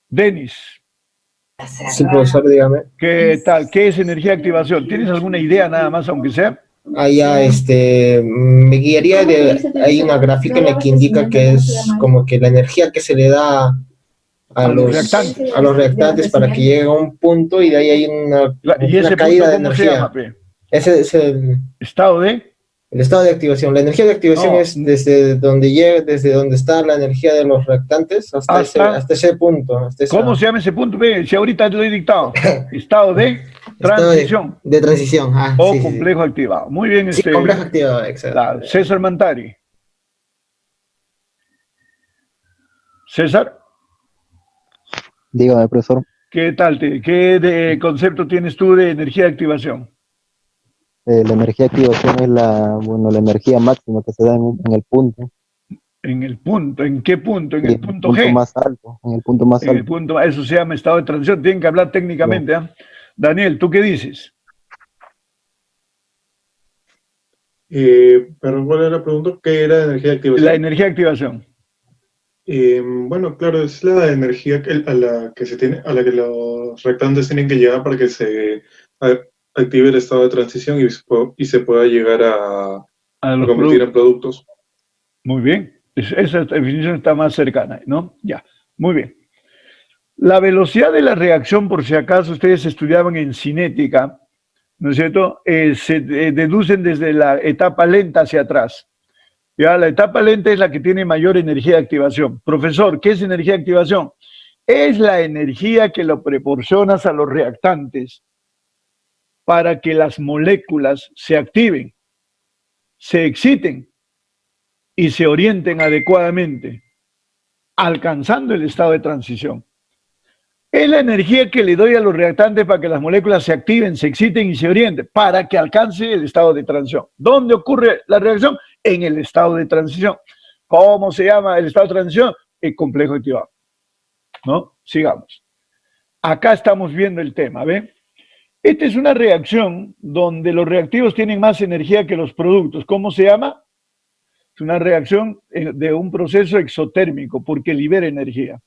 Denis. Sí, profesor, dígame. ¿Qué tal? ¿Qué es energía de activación? ¿Tienes alguna idea nada más, aunque sea? Me guiaría hay una gráfica en la que indica que es como que la energía que se le da a los reactantes para que llegue a un punto y de ahí hay una ¿Y ese caída punto de cómo energía. se llama, pe? Ese es el estado de El estado de activación. La energía de activación es desde donde llega, desde donde está la energía de los reactantes hasta ese punto. ¿Cómo se llama ese punto? Ve, si ahorita lo he dictado. Estado de transición. De transición. O complejo activado. Muy bien. Sí, complejo activado, exacto. César Mantari. César. Dígame, profesor. ¿Qué tal? ¿Qué concepto tienes tú de energía de activación? La energía de activación es la energía máxima que se da en el punto. ¿En el punto? ¿En qué punto? ¿En el punto G? Más alto, en el punto más alto. Eso se llama estado de transición. Tienen que hablar técnicamente. No. Daniel, ¿tú qué dices? Pero ¿cuál era la pregunta? ¿Qué era energía de activación? La energía de activación. Bueno, claro, es la energía a la que los reactantes tienen que llegar para que se active el estado de transición y se pueda llegar a convertir en productos. Muy bien, esa definición está más cercana, ¿no? Ya, muy bien. La velocidad de la reacción, por si acaso ustedes estudiaban en cinética, ¿no es cierto? Se deducen desde la etapa lenta hacia atrás. Ya, la etapa lenta es la que tiene mayor energía de activación. Profesor, ¿qué es energía de activación? Es la energía que lo proporcionas a los reactantes para que las moléculas se activen, se exciten y se orienten adecuadamente, alcanzando el estado de transición. Es la energía que le doy a los reactantes para que las moléculas se activen, se exciten y se orienten, para que alcance el estado de transición. ¿Dónde ocurre la reacción? En el estado de transición. ¿Cómo se llama el estado de transición? El complejo activado. ¿No? Sigamos. Acá estamos viendo el tema, ¿ven? Esta es una reacción donde los reactivos tienen más energía que los productos. ¿Cómo se llama? Es una reacción de un proceso exotérmico porque libera energía.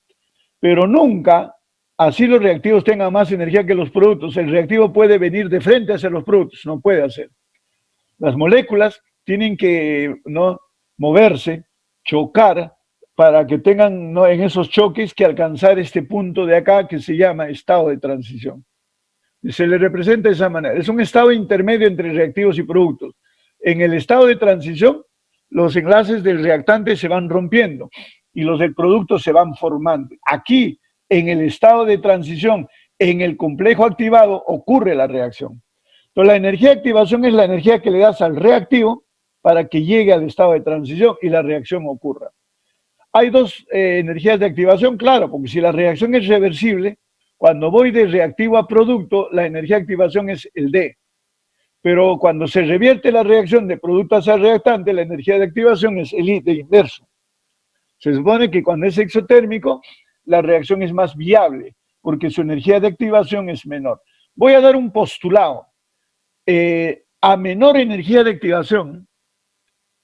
Pero nunca, así los reactivos tengan más energía que los productos, el reactivo puede venir de frente hacia los productos, no puede hacer. Las moléculas tienen que moverse, chocar, para que tengan en esos choques que alcanzar este punto de acá que se llama estado de transición. Se le representa de esa manera. Es un estado intermedio entre reactivos y productos. En el estado de transición, los enlaces del reactante se van rompiendo y los del producto se van formando. Aquí, en el estado de transición, en el complejo activado, ocurre la reacción. Entonces, la energía de activación es la energía que le das al reactivo para que llegue al estado de transición y la reacción ocurra. Hay dos energías de activación, claro, porque si la reacción es reversible, cuando voy de reactivo a producto, la energía de activación es el D. Pero cuando se revierte la reacción de producto hacia reactante, la energía de activación es el I de inverso. Se supone que cuando es exotérmico, la reacción es más viable, porque su energía de activación es menor. Voy a dar un postulado. A menor energía de activación,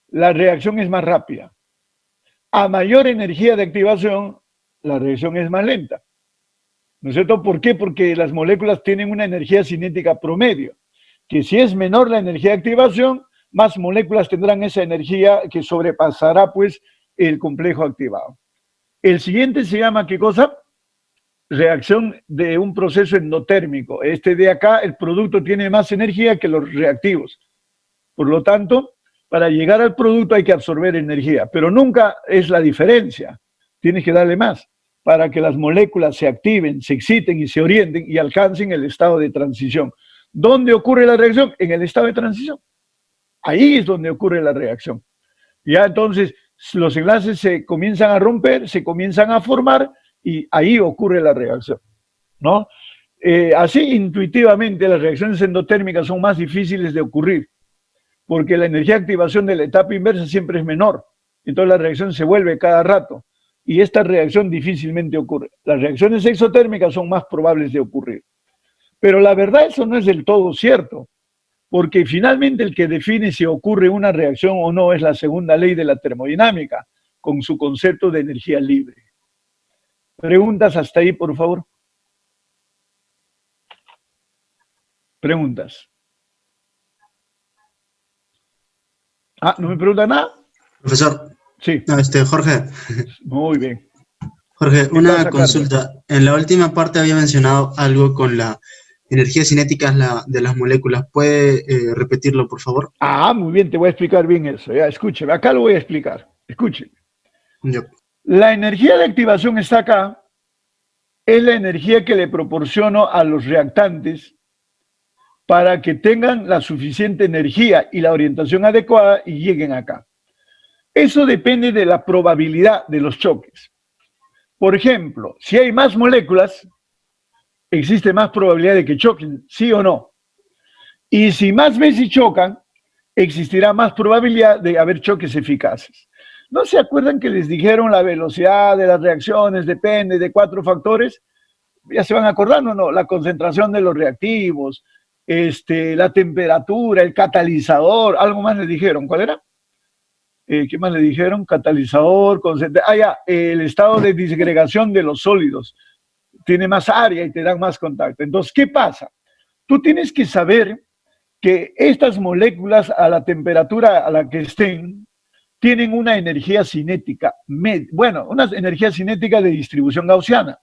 la reacción es más rápida. A mayor energía de activación, la reacción es más lenta. ¿No es cierto? ¿Por qué? Porque las moléculas tienen una energía cinética promedio, que si es menor la energía de activación, más moléculas tendrán esa energía que sobrepasará pues el complejo activado. El siguiente se llama, ¿qué cosa? Reacción de un proceso endotérmico. Este de acá, el producto tiene más energía que los reactivos. Por lo tanto, para llegar al producto hay que absorber energía, pero nunca es la diferencia. Tienes que darle más para que las moléculas se activen, se exciten y se orienten y alcancen el estado de transición. ¿Dónde ocurre la reacción? En el estado de transición. Ahí es donde ocurre la reacción. Ya entonces los enlaces se comienzan a romper, se comienzan a formar y ahí ocurre la reacción, ¿no? Así intuitivamente las reacciones endotérmicas son más difíciles de ocurrir porque la energía de activación de la etapa inversa siempre es menor. Entonces la reacción se vuelve cada rato y esta reacción difícilmente ocurre. Las reacciones exotérmicas son más probables de ocurrir. Pero la verdad eso no es del todo cierto, porque finalmente el que define si ocurre una reacción o no es la segunda ley de la termodinámica, con su concepto de energía libre. ¿Preguntas hasta ahí, por favor? ¿Preguntas? ¿No me pregunta nada? Profesor. Sí. No, Jorge. Muy bien. Jorge, una consulta. En la última parte había mencionado algo con la energía cinética de las moléculas. ¿Puede repetirlo, por favor? Muy bien, te voy a explicar bien eso. Ya, escúcheme, acá lo voy a explicar. Escúcheme. Yep. La energía de activación está acá. Es la energía que le proporciono a los reactantes para que tengan la suficiente energía y la orientación adecuada y lleguen acá. Eso depende de la probabilidad de los choques. Por ejemplo, si hay más moléculas, existe más probabilidad de que choquen, ¿sí o no? Y si más veces chocan, existirá más probabilidad de haber choques eficaces. ¿No se acuerdan que les dijeron la velocidad de las reacciones depende de 4 factores? ¿Ya se van acordando o no? La concentración de los reactivos, la temperatura, el catalizador, algo más les dijeron. ¿Cuál era? ¿Qué más le dijeron? Catalizador, el estado de disgregación de los sólidos. Tiene más área y te dan más contacto. Entonces, ¿qué pasa? Tú tienes que saber que estas moléculas a la temperatura a la que estén tienen una energía cinética, una energía cinética de distribución gaussiana.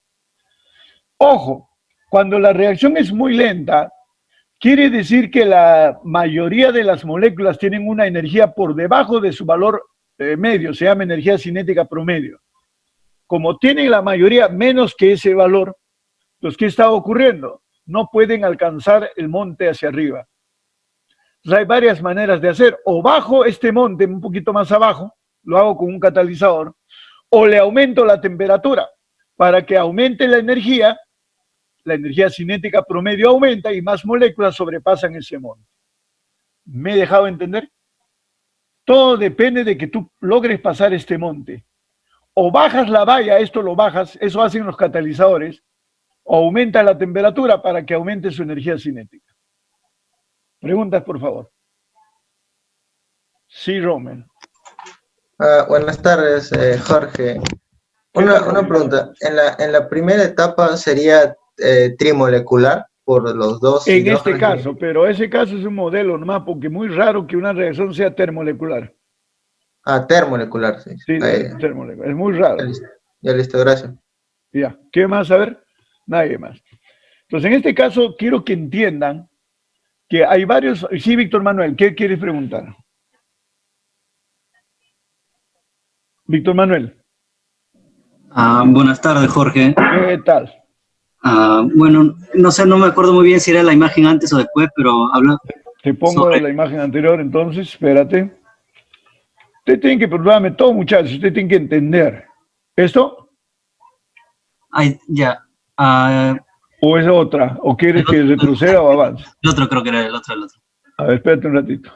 Ojo, cuando la reacción es muy lenta, quiere decir que la mayoría de las moléculas tienen una energía por debajo de su valor medio, se llama energía cinética promedio. Como tienen la mayoría menos que ese valor, pues ¿qué está ocurriendo? No pueden alcanzar el monte hacia arriba. Entonces hay varias maneras de hacer. O bajo este monte un poquito más abajo, lo hago con un catalizador, o le aumento la temperatura para que aumente la energía cinética promedio aumenta y más moléculas sobrepasan ese monte. ¿Me he dejado entender? Todo depende de que tú logres pasar este monte. O bajas la valla, esto lo bajas, eso hacen los catalizadores, o aumenta la temperatura para que aumente su energía cinética. Preguntas, por favor. Sí, Rommel. Buenas tardes, Jorge. Una pregunta. En la primera etapa sería trimolecular por los dos. En este caso, pero ese caso es un modelo nomás, porque es muy raro que una reacción sea termolecular. Termolecular, sí. Sí, termolecular. Es muy raro. Ya listo, gracias. Ya, ¿qué más? A ver, nadie más. Entonces, en este caso, quiero que entiendan que hay varios... Sí, Víctor Manuel, ¿qué quieres preguntar? Víctor Manuel. Buenas tardes, Jorge. ¿Qué tal? Bueno, no sé, no me acuerdo muy bien si era la imagen antes o después, pero habla... Te pongo la imagen anterior, entonces, espérate. Usted tiene que preguntarme todo, muchachos, usted tiene que entender. ¿Esto? Ya. ¿O es otra? ¿O quieres que retroceda o avance? El otro creo que era el otro. A ver, espérate un ratito.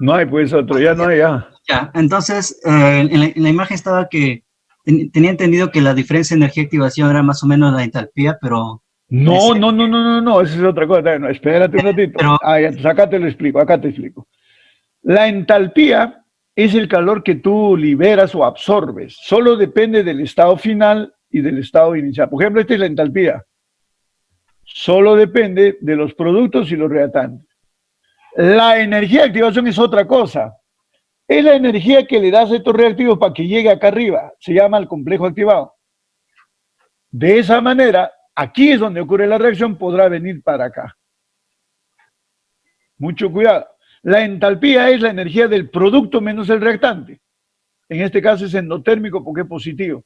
No hay, pues otro, ya no hay, ya. Ya, entonces, en la imagen estaba que tenía entendido que la diferencia de energía de activación era más o menos la entalpía, pero... No, esa es otra cosa. No, espérate un ratito. Acá te lo explico, acá te explico. La entalpía es el calor que tú liberas o absorbes. Solo depende del estado final y del estado inicial. Por ejemplo, esta es la entalpía. Solo depende de los productos y los reactantes. La energía de activación es otra cosa. Es la energía que le das a estos reactivos para que llegue acá arriba. Se llama el complejo activado. De esa manera, aquí es donde ocurre la reacción, podrá venir para acá. Mucho cuidado. La entalpía es la energía del producto menos el reactante. En este caso es endotérmico porque es positivo.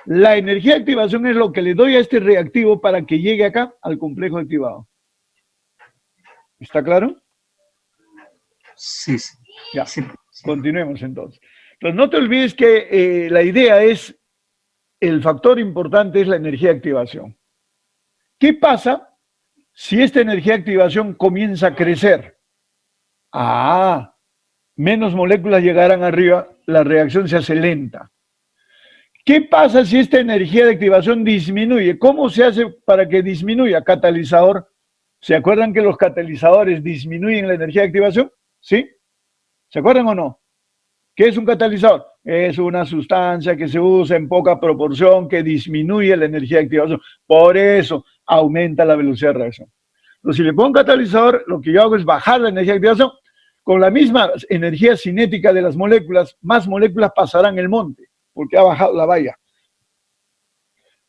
La energía de activación es lo que le doy a este reactivo para que llegue acá al complejo activado. ¿Está claro? Sí. Ya, sí. Continuemos entonces. Entonces no te olvides que la idea es, el factor importante es la energía de activación. ¿Qué pasa si esta energía de activación comienza a crecer? Menos moléculas llegarán arriba, la reacción se hace lenta. ¿Qué pasa si esta energía de activación disminuye? ¿Cómo se hace para que disminuya? Catalizador. ¿Se acuerdan que los catalizadores disminuyen la energía de activación? ¿Sí? ¿Se acuerdan o no? ¿Qué es un catalizador? Es una sustancia que se usa en poca proporción que disminuye la energía de activación. Por eso aumenta la velocidad de reacción. Entonces, si le pongo un catalizador, lo que yo hago es bajar la energía de activación. Con la misma energía cinética de las moléculas, más moléculas pasarán el monte. porque ha bajado la valla.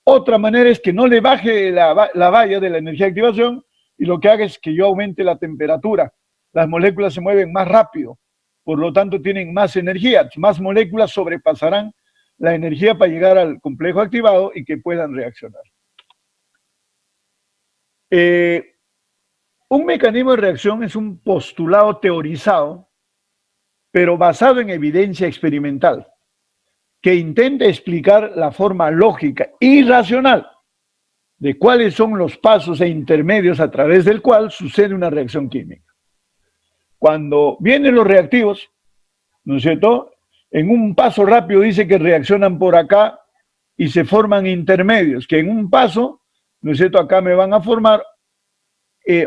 Otra manera es que no le baje la valla de la energía de activación y lo que haga es que yo aumente la temperatura. Las moléculas se mueven más rápido, por lo tanto tienen más energía. Más moléculas sobrepasarán la energía para llegar al complejo activado y que puedan reaccionar. Un mecanismo de reacción es un postulado teorizado, pero basado en evidencia experimental, que intenta explicar la forma lógica y racional de cuáles son los pasos e intermedios a través del cual sucede una reacción química. Cuando vienen los reactivos, ¿no es cierto?, en un paso rápido dice que reaccionan por acá y se forman intermedios, que en un paso, ¿no es cierto?, acá me van a formar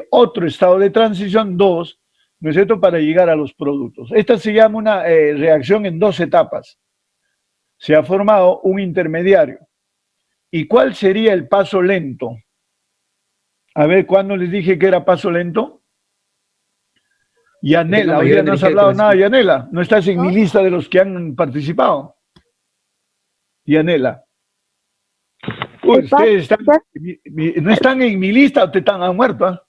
otro estado de transición, 2, ¿no es cierto?, para llegar a los productos. Esta se llama una reacción en 2 etapas. Se ha formado un intermediario. ¿Y cuál sería el paso lento? A ver, ¿cuándo les dije que era paso lento? Yanela, hoy día no has hablado nada, Yanela. No estás en mi lista de los que han participado. Yanela. Uy, ustedes no están en mi lista o te han muerto, ¿eh?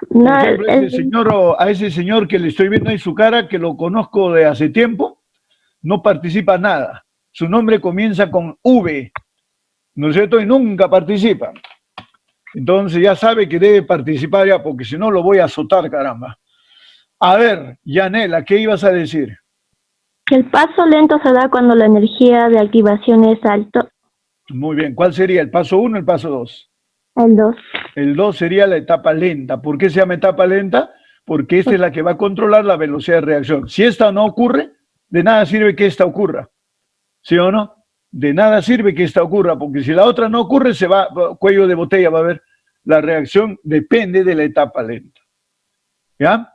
No, por ejemplo, a ese señor que le estoy viendo ahí su cara, que lo conozco de hace tiempo, no participa nada. Su nombre comienza con V, ¿no es cierto? Y nunca participa. Entonces ya sabe que debe participar ya, porque si no lo voy a azotar, caramba. A ver, Yanela, ¿qué ibas a decir? El paso lento se da cuando la energía de activación es alto. Muy bien, ¿cuál sería? ¿El paso 1 o el paso 2? El 2. El 2 sería la etapa lenta. ¿Por qué se llama etapa lenta? Porque esta es la que va a controlar la velocidad de reacción. Si esta no ocurre, de nada sirve que esta ocurra. ¿Sí o no? De nada sirve que esta ocurra, porque si la otra no ocurre, se va, cuello de botella va a haber. La reacción depende de la etapa lenta. ¿Ya?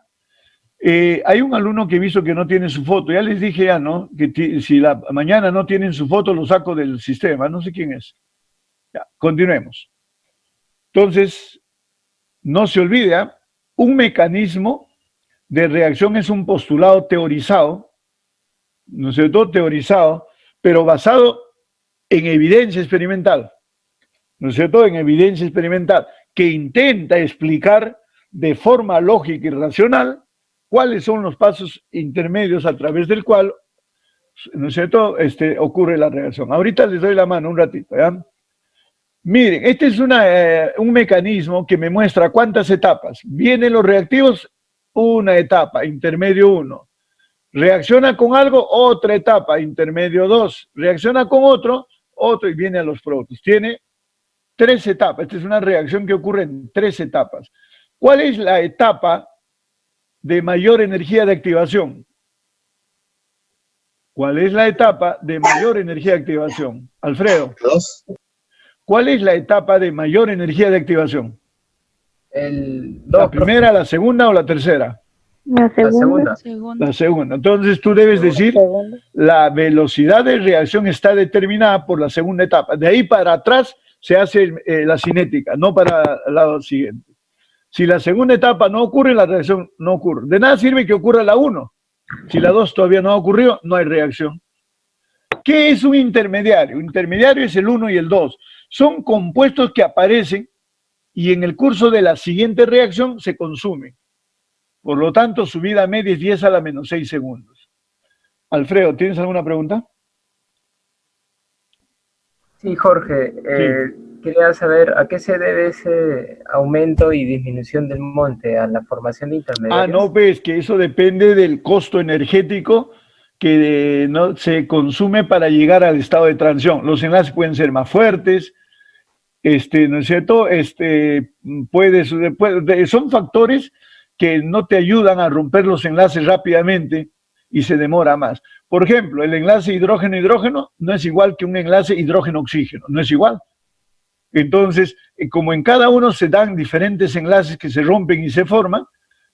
Hay un alumno que he visto que no tiene su foto. Ya les dije ya, ¿no? Que si mañana no tienen su foto, lo saco del sistema. No sé quién es. Ya, continuemos. Entonces, no se olvide, ¿eh? Un mecanismo de reacción es un postulado teorizado, ¿no es cierto? Teorizado, pero basado en evidencia experimental, ¿no es cierto? En evidencia experimental, que intenta explicar de forma lógica y racional cuáles son los pasos intermedios a través del cual, ¿no es cierto?, ocurre la reacción. Ahorita les doy la mano un ratito, ¿ya? Miren, este es un mecanismo que me muestra cuántas etapas. Vienen los reactivos, una etapa, intermedio 1. Reacciona con algo, otra etapa, intermedio 2. Reacciona con otro y viene a los productos. Tiene 3 etapas. Esta es una reacción que ocurre en 3 etapas. ¿Cuál es la etapa de mayor energía de activación? ¿Cuál es la etapa de mayor energía de activación? Alfredo. 2. ¿Cuál es la etapa de mayor energía de activación? ¿La primera, la segunda o la tercera? La segunda. La segunda. Entonces tú debes decir, la velocidad de reacción está determinada por la segunda etapa. De ahí para atrás se hace la cinética, no para el lado siguiente. Si la segunda etapa no ocurre, la reacción no ocurre. De nada sirve que ocurra la 1. Si la 2 todavía no ha ocurrido, no hay reacción. ¿Qué es un intermediario? Un intermediario es el 1 y el 2. Son compuestos que aparecen y en el curso de la siguiente reacción se consumen. Por lo tanto, su vida media es 10 a la menos 6 segundos. Alfredo, ¿tienes alguna pregunta? Sí, Jorge. Quería saber a qué se debe ese aumento y disminución del monte, a la formación de intermediarios. Ah, no, pues que eso depende del costo energético que no se consume para llegar al estado de transición. Los enlaces pueden ser más fuertes, ¿no es cierto? Son factores que no te ayudan a romper los enlaces rápidamente y se demora más. Por ejemplo, el enlace hidrógeno-hidrógeno no es igual que un enlace hidrógeno-oxígeno, no es igual. Entonces, como en cada uno se dan diferentes enlaces que se rompen y se forman,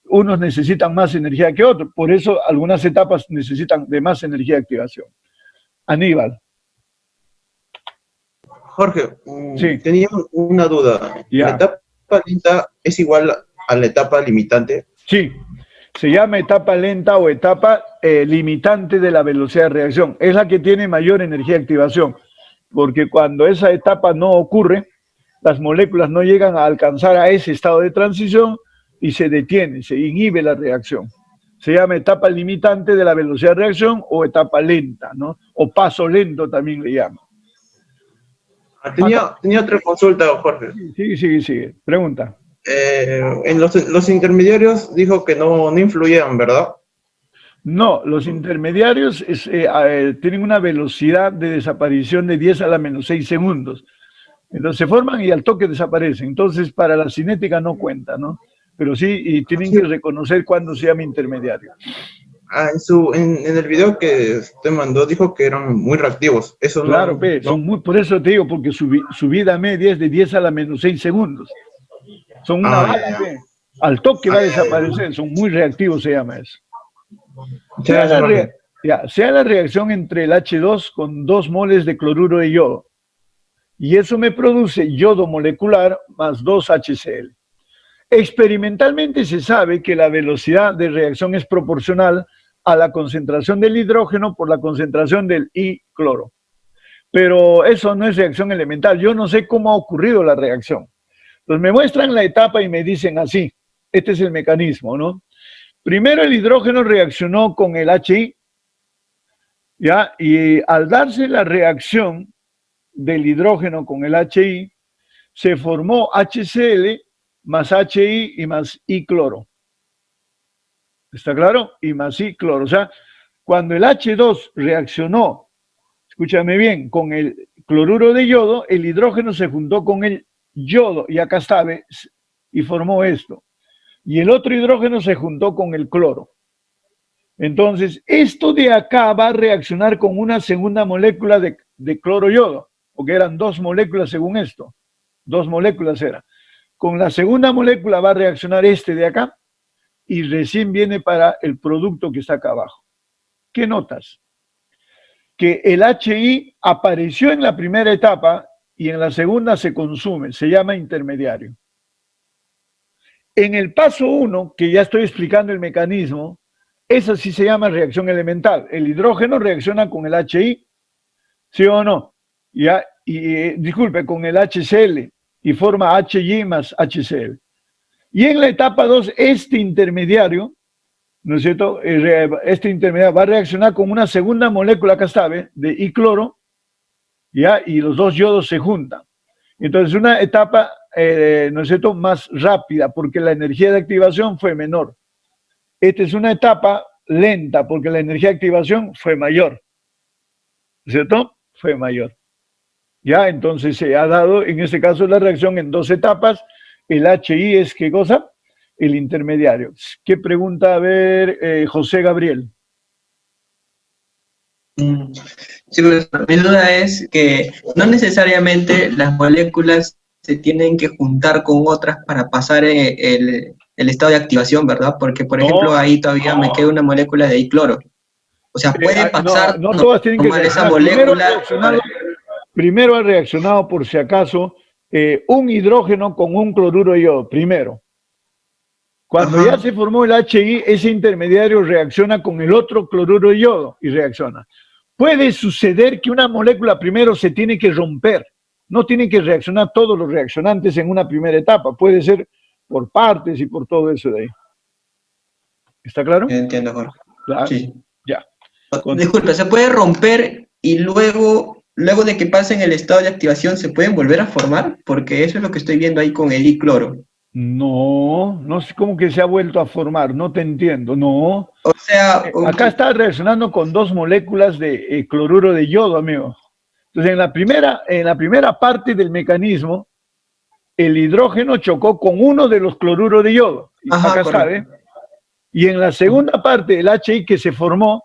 unos necesitan más energía que otros. Por eso algunas etapas necesitan de más energía de activación. Aníbal. Jorge, sí. Tenía una duda. Ya. ¿La etapa lenta es igual a la etapa limitante? Sí, se llama etapa lenta o etapa limitante de la velocidad de reacción. Es la que tiene mayor energía de activación, porque cuando esa etapa no ocurre, las moléculas no llegan a alcanzar a ese estado de transición y se detiene, se inhibe la reacción. Se llama etapa limitante de la velocidad de reacción o etapa lenta, ¿no? O paso lento también le llaman. Tenía otra consulta, Jorge. Sigue. Pregunta. En los intermediarios dijo que no influían, ¿verdad? No, los intermediarios tienen una velocidad de desaparición de 10 a la menos 6 segundos. Entonces se forman y al toque desaparecen. Entonces para la cinética no cuenta, ¿no? Pero sí, y tienen que reconocer cuándo se llama intermediario. En el video que usted mandó dijo que eran muy reactivos. Eso claro, no, son muy, por eso te digo, porque su vida media es de 10 a la menos 6 segundos. Son una bala, al toque va a desaparecer, son muy reactivos, se llama eso. Sea la reacción entre el H2 con 2 moles de cloruro de yodo. Y eso me produce yodo molecular más 2 HCl. Experimentalmente se sabe que la velocidad de reacción es proporcional a la concentración del hidrógeno por la concentración del I-cloro. Pero eso no es reacción elemental. Yo no sé cómo ha ocurrido la reacción. Entonces me muestran la etapa y me dicen así. Este es el mecanismo, ¿no? Primero el hidrógeno reaccionó con el HI, ¿ya? Y al darse la reacción del hidrógeno con el HI, se formó HCl más HI y más I-cloro. ¿Está claro? Y más I-cloro. O sea, cuando el H2 reaccionó, escúchame bien, con el cloruro de yodo, el hidrógeno se juntó con el yodo, y acá está, ¿ves? Y formó esto. Y el otro hidrógeno se juntó con el cloro. Entonces, esto de acá va a reaccionar con una segunda molécula de cloro-yodo, porque eran 2 moléculas según esto. 2 moléculas eran. Con la segunda molécula va a reaccionar este de acá y recién viene para el producto que está acá abajo. ¿Qué notas? Que el HI apareció en la primera etapa y en la segunda se consume, se llama intermediario. En el paso 1, que ya estoy explicando el mecanismo, esa sí se llama reacción elemental. El hidrógeno reacciona con el HI, ¿sí o no? Ya, disculpe, con el HCl y forma HY más HCl. Y en la etapa 2, este intermediario, ¿no es cierto? Este intermediario va a reaccionar con una segunda molécula, acá está, ¿ve? De I-cloro, ¿ya? Y los 2 yodos se juntan. Entonces, una etapa, ¿no es cierto?, más rápida, porque la energía de activación fue menor. Esta es una etapa lenta, porque la energía de activación fue mayor. ¿Cierto? Fue mayor. Ya, entonces se ha dado, en este caso, la reacción en 2 etapas. El HI es, ¿qué cosa? El intermediario. ¿Qué pregunta? A ver, José Gabriel. Sí, pues, mi duda es que no necesariamente las moléculas se tienen que juntar con otras para pasar el estado de activación, ¿verdad? Porque, por ejemplo, ahí todavía me queda una molécula de dicloro. O sea, puede pasar, no todas tienen que tomar esa reaccionar. molécula. Primero ha reaccionado, por si acaso, un hidrógeno con un cloruro de yodo, primero. Cuando ya se formó el HI, ese intermediario reacciona con el otro cloruro de yodo y reacciona. Puede suceder que una molécula primero se tiene que romper. No tienen que reaccionar todos los reaccionantes en una primera etapa. Puede ser por partes y por todo eso de ahí. ¿Está claro? Entiendo, Jorge. Claro. Sí. Ya. Disculpe, ¿se puede romper y luego de que pasen el estado de activación se pueden volver a formar? Porque eso es lo que estoy viendo ahí con el I-cloro. No sé cómo que se ha vuelto a formar, no te entiendo, no. O sea, acá está reaccionando con 2 moléculas de cloruro de yodo, amigo. Entonces, en la primera parte del mecanismo, el hidrógeno chocó con uno de los cloruros de yodo. Acá sabe. Y en la segunda parte, el HI que se formó,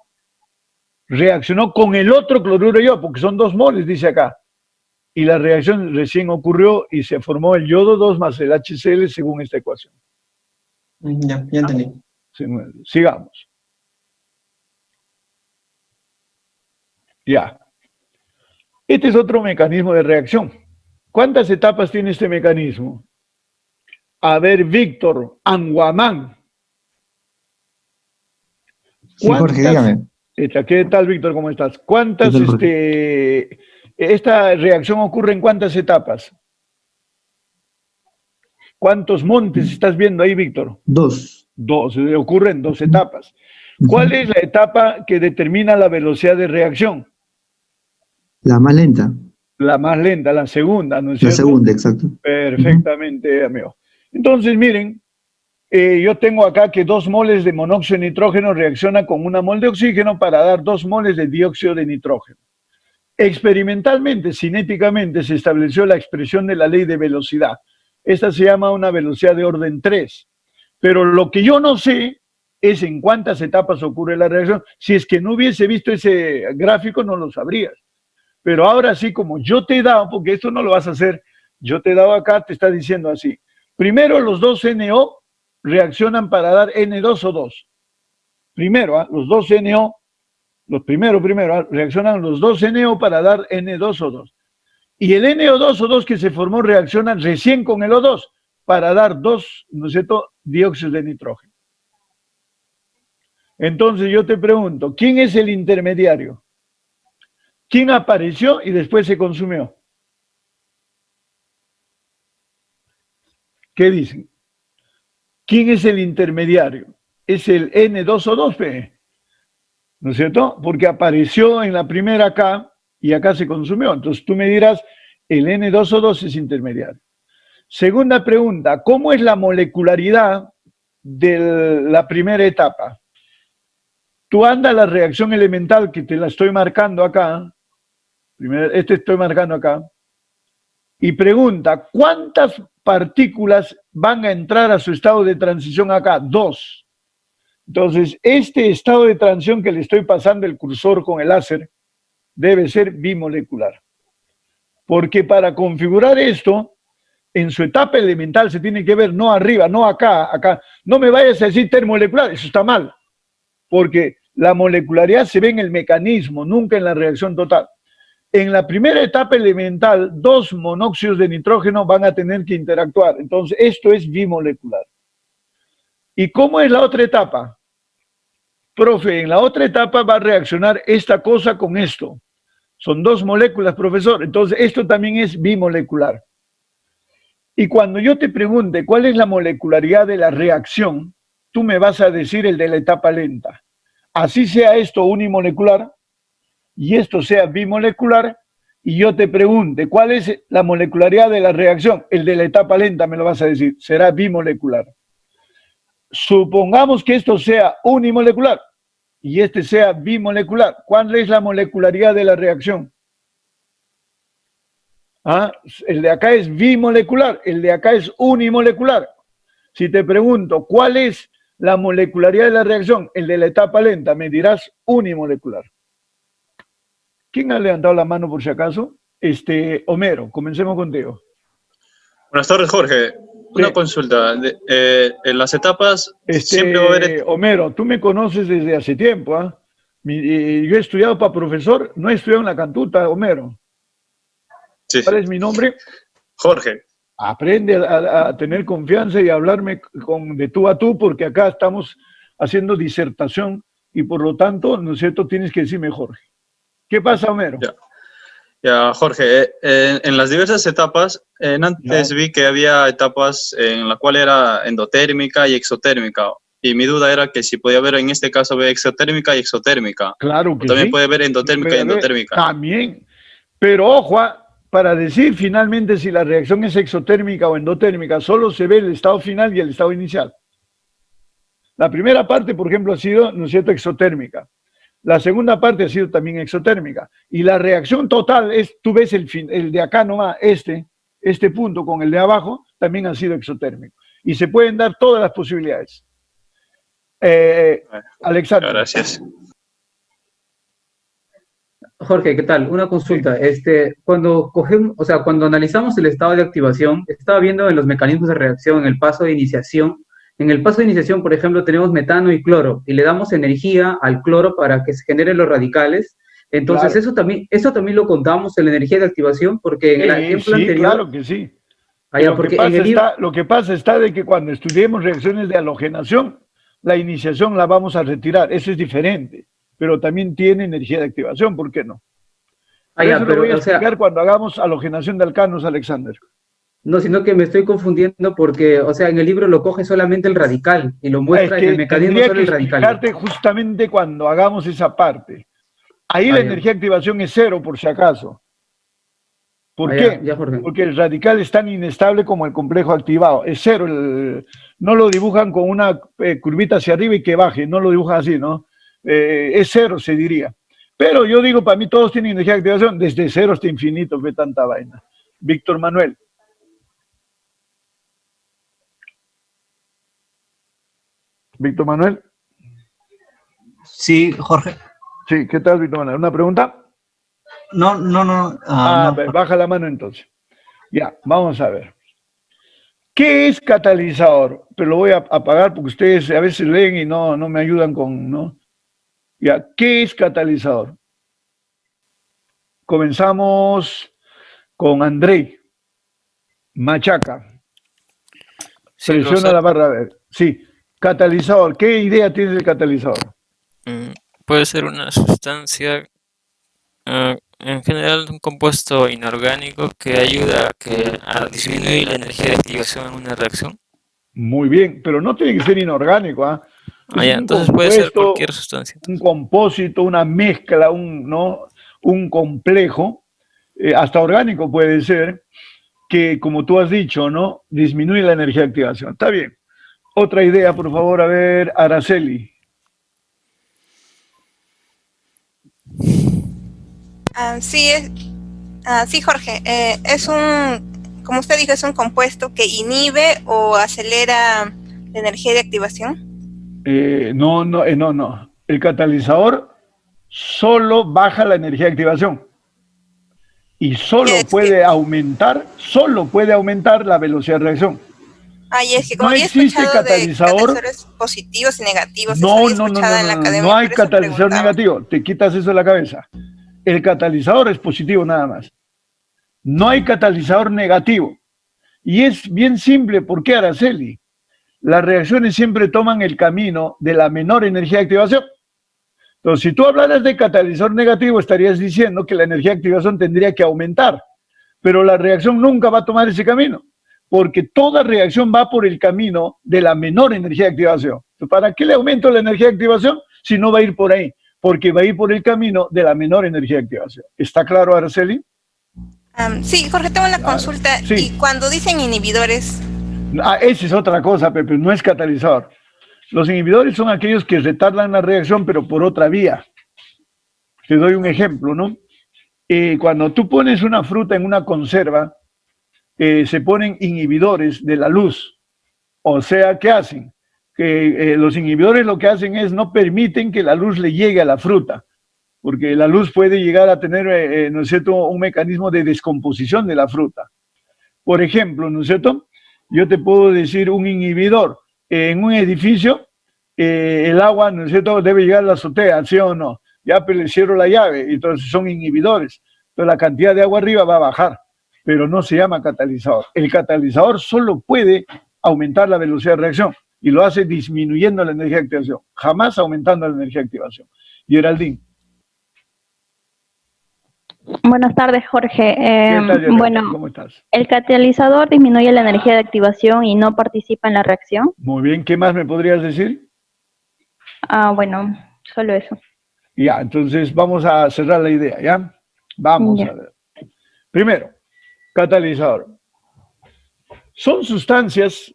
reaccionó con el otro cloruro de yodo, porque son 2 moles, dice acá. Y la reacción recién ocurrió y se formó el yodo 2 más el HCl según esta ecuación. Ya entendí. Sigamos. Ya. Este es otro mecanismo de reacción. ¿Cuántas etapas tiene este mecanismo? A ver, Víctor Anguamán. Sí, Jorge, dígame. ¿Qué tal, Víctor? ¿Cómo estás? ¿Cuántas, esta reacción ocurre en cuántas etapas? ¿Cuántos montes estás viendo ahí, Víctor? 2. Ocurre en 2 etapas. ¿Cuál es la etapa que determina la velocidad de reacción? La más lenta. La más lenta, la segunda, ¿no es La cierto? segunda, exacto. Perfectamente, amigo. Entonces, miren, yo tengo acá que 2 moles de monóxido de nitrógeno reaccionan con 1 mol de oxígeno para dar 2 moles de dióxido de nitrógeno. Experimentalmente, cinéticamente, se estableció la expresión de la ley de velocidad. Esta se llama una velocidad de orden 3. Pero lo que yo no sé es en cuántas etapas ocurre la reacción. Si es que no hubiese visto ese gráfico, no lo sabrías. Pero ahora sí, como yo te he dado, porque esto no lo vas a hacer, yo te he dado acá, te está diciendo así. Primero los 2 NO reaccionan para dar N2O2. Primero, los 2 NO, los primero, reaccionan los 2 NO para dar N2O2. Y el NO2O2 que se formó reacciona recién con el O2 para dar 2, ¿no es cierto?, dióxidos de nitrógeno. Entonces yo te pregunto, ¿quién es el intermediario? ¿Quién apareció y después se consumió? ¿Qué dicen? ¿Quién es el intermediario? Es el N2O2, ¿no es cierto? Porque apareció en la primera acá y acá se consumió. Entonces tú me dirás, el N2O2 es intermediario. Segunda pregunta, ¿cómo es la molecularidad de la primera etapa? Tú andas la reacción elemental que te la estoy marcando acá, estoy marcando acá, y pregunta, ¿cuántas partículas van a entrar a su estado de transición acá? 2. Entonces, este estado de transición que le estoy pasando el cursor con el láser debe ser bimolecular. Porque para configurar esto, en su etapa elemental se tiene que ver no arriba, no acá, acá. No me vayas a decir termomolecular, eso está mal. Porque la molecularidad se ve en el mecanismo, nunca en la reacción total. En la primera etapa elemental, 2 monóxidos de nitrógeno van a tener que interactuar. Entonces, esto es bimolecular. ¿Y cómo es la otra etapa? Profe, en la otra etapa va a reaccionar esta cosa con esto. Son 2 moléculas, profesor. Entonces, esto también es bimolecular. Y cuando yo te pregunte cuál es la molecularidad de la reacción, tú me vas a decir el de la etapa lenta. Así sea esto unimolecular y esto sea bimolecular, y yo te pregunte cuál es la molecularidad de la reacción, el de la etapa lenta me lo vas a decir, será bimolecular. Supongamos que esto sea unimolecular y este sea bimolecular. ¿Cuál es la molecularidad de la reacción? El de acá es bimolecular, el de acá es unimolecular. Si te pregunto, ¿cuál es la molecularidad de la reacción? El de la etapa lenta, me dirás unimolecular. ¿Quién ha levantado la mano por si acaso? Homero, comencemos contigo. Buenas tardes, Jorge. Una consulta. En las etapas siempre va a haber... Homero, tú me conoces desde hace tiempo. Yo he estudiado para profesor, no he estudiado en la Cantuta, Homero. Sí. ¿Cuál es mi nombre? Jorge. Aprende a tener confianza y a hablarme de tú a tú, porque acá estamos haciendo disertación y por lo tanto, ¿no es cierto?, tienes que decirme Jorge. ¿Qué pasa, Homero? Ya, Jorge, en las diversas etapas, antes vi que había etapas en la cual era endotérmica y exotérmica. Y mi duda era que si podía haber en este caso ver exotérmica y exotérmica. Claro que también sí. Puede haber endotérmica y endotérmica. También. Pero ojo, para decir finalmente si la reacción es exotérmica o endotérmica, solo se ve el estado final y el estado inicial. La primera parte, por ejemplo, ha sido, ¿no es cierto?, exotérmica. La segunda parte ha sido también exotérmica. Y la reacción total es, tú ves el de acá nomás, este punto con el de abajo, también ha sido exotérmico. Y se pueden dar todas las posibilidades. Alexander. Gracias. Jorge, ¿qué tal? Una consulta. Cuando analizamos el estado de activación, estaba viendo en los mecanismos de reacción, en el paso de iniciación. En el paso de iniciación, por ejemplo, tenemos metano y cloro, y le damos energía al cloro para que se generen los radicales. Entonces, claro. eso también lo contamos en la energía de activación, porque en el ejemplo anterior... Claro que sí. Lo que pasa está de que cuando estudiemos reacciones de halogenación, la iniciación la vamos a retirar. Eso es diferente, pero también tiene energía de activación, ¿por qué no? Eso lo voy a explicar cuando hagamos halogenación de alcanos, Alexander. No, sino que me estoy confundiendo porque, o sea, en el libro lo coge solamente el radical y lo muestra en el mecanismo solo el radical. Tendría que explicarte justamente cuando hagamos esa parte. Ahí la energía de activación es 0, por si acaso. ¿Por qué? Porque el radical es tan inestable como el complejo activado. Es 0. No lo dibujan con una curvita hacia arriba y que baje. No lo dibujan así, ¿no? Es 0, se diría. Pero yo digo, para mí todos tienen energía de activación desde 0 hasta infinito. Ve tanta vaina. Víctor Manuel. Víctor Manuel. Sí, Jorge. Sí, ¿qué tal, Víctor Manuel? ¿Una pregunta? No. No. Baja la mano entonces. Ya, vamos a ver. ¿Qué es catalizador? Pero lo voy a apagar porque ustedes a veces leen y no me ayudan con, ¿no? Ya, ¿qué es catalizador? Comenzamos con Andrei. Machaca. Presiona la barra verde. Sí. Catalizador, ¿qué idea tienes del catalizador? Puede ser una sustancia, en general un compuesto inorgánico que ayuda a disminuir la energía de activación en una reacción. Muy bien, pero no tiene que ser inorgánico, ¿ah? Entonces puede ser cualquier sustancia. Un compósito, una mezcla, un complejo, hasta orgánico puede ser, que como tú has dicho, ¿no? Disminuye la energía de activación. Está bien. Otra idea, por favor, a ver, Araceli. Sí, Jorge. Es como usted dijo, es un compuesto que inhibe o acelera la energía de activación. No. El catalizador solo baja la energía de activación y solo puede aumentar la velocidad de reacción. Y es que como no existe catalizador. De catalizadores positivos y negativos. No hay catalizador negativo. Te quitas eso de la cabeza. El catalizador es positivo nada más. No hay catalizador negativo. Y es bien simple. ¿Por qué, Araceli? Las reacciones siempre toman el camino de la menor energía de activación. Entonces, si tú hablaras de catalizador negativo, estarías diciendo que la energía de activación tendría que aumentar. Pero la reacción nunca va a tomar ese camino, porque toda reacción va por el camino de la menor energía de activación. ¿Para qué le aumento la energía de activación si no va a ir por ahí? Porque va a ir por el camino de la menor energía de activación. ¿Está claro, Araceli? Sí, Jorge, tengo una consulta. Sí. Y cuando dicen inhibidores... esa es otra cosa, Pepe, no es catalizador. Los inhibidores son aquellos que retardan la reacción, pero por otra vía. Te doy un ejemplo, ¿no? Cuando tú pones una fruta en una conserva, se ponen inhibidores de la luz. O sea, ¿qué hacen? Que los inhibidores lo que hacen es no permiten que la luz le llegue a la fruta, porque la luz puede llegar a tener, ¿no es cierto?, un mecanismo de descomposición de la fruta. Por ejemplo, ¿no es cierto?, yo te puedo decir un inhibidor. En un edificio, el agua, ¿no es cierto?, debe llegar a la azotea, ¿sí o no? Ya pero le cierro la llave, entonces son inhibidores. Entonces la cantidad de agua arriba va a bajar, pero no se llama catalizador. El catalizador solo puede aumentar la velocidad de reacción y lo hace disminuyendo la energía de activación, jamás aumentando la energía de activación. Geraldine. Buenas tardes, Jorge. ¿Qué tal, Geraldine? Bueno, ¿Cómo estás? el catalizador disminuye la energía de activación y no participa en la reacción. Muy bien, ¿qué más me podrías decir? Bueno, solo eso. Ya, entonces vamos a cerrar la idea, ¿ya? Vamos a ver. Primero, catalizador. Son sustancias,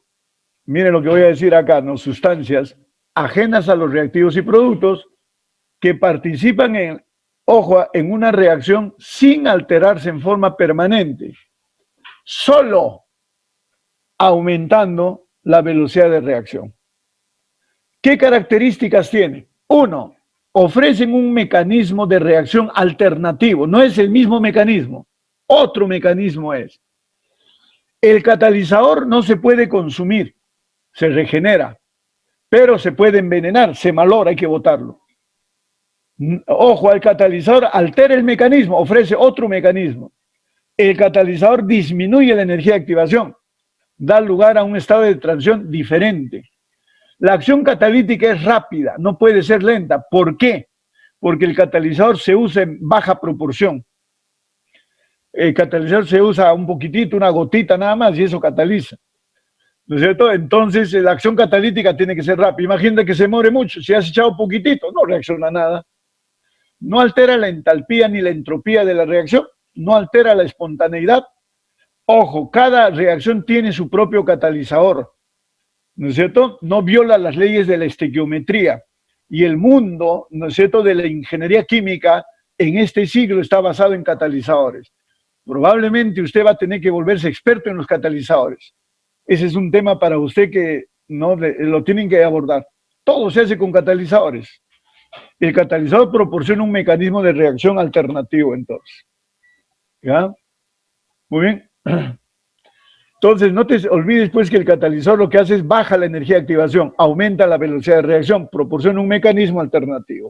miren lo que voy a decir acá, ¿no? Sustancias ajenas a los reactivos y productos que participan en una reacción sin alterarse en forma permanente, solo aumentando la velocidad de reacción. ¿Qué características tiene? Uno, ofrecen un mecanismo de reacción alternativo, no es el mismo mecanismo, otro mecanismo es. El catalizador no se puede consumir, se regenera, pero se puede envenenar, se malogra, hay que botarlo. Ojo, el catalizador altera el mecanismo, ofrece otro mecanismo. El catalizador disminuye la energía de activación, da lugar a un estado de transición diferente. La acción catalítica es rápida, no puede ser lenta. ¿Por qué? Porque el catalizador se usa en baja proporción. El catalizador se usa un poquitito, una gotita nada más, y eso cataliza. ¿No es cierto? Entonces, la acción catalítica tiene que ser rápida. Imagínate que se muere mucho. Si has echado poquitito, no reacciona nada. No altera la entalpía ni la entropía de la reacción. No altera la espontaneidad. Ojo, cada reacción tiene su propio catalizador. ¿No es cierto? No viola las leyes de la estequiometría. Y el mundo, ¿no es cierto?, de la ingeniería química en este siglo está basado en catalizadores. Probablemente usted va a tener que volverse experto en los catalizadores. Ese es un tema para usted que no lo tienen que abordar. Todo se hace con catalizadores. El catalizador proporciona un mecanismo de reacción alternativo, entonces. ¿Ya? Muy bien. Entonces, no te olvides pues que el catalizador lo que hace es baja la energía de activación, aumenta la velocidad de reacción, proporciona un mecanismo alternativo.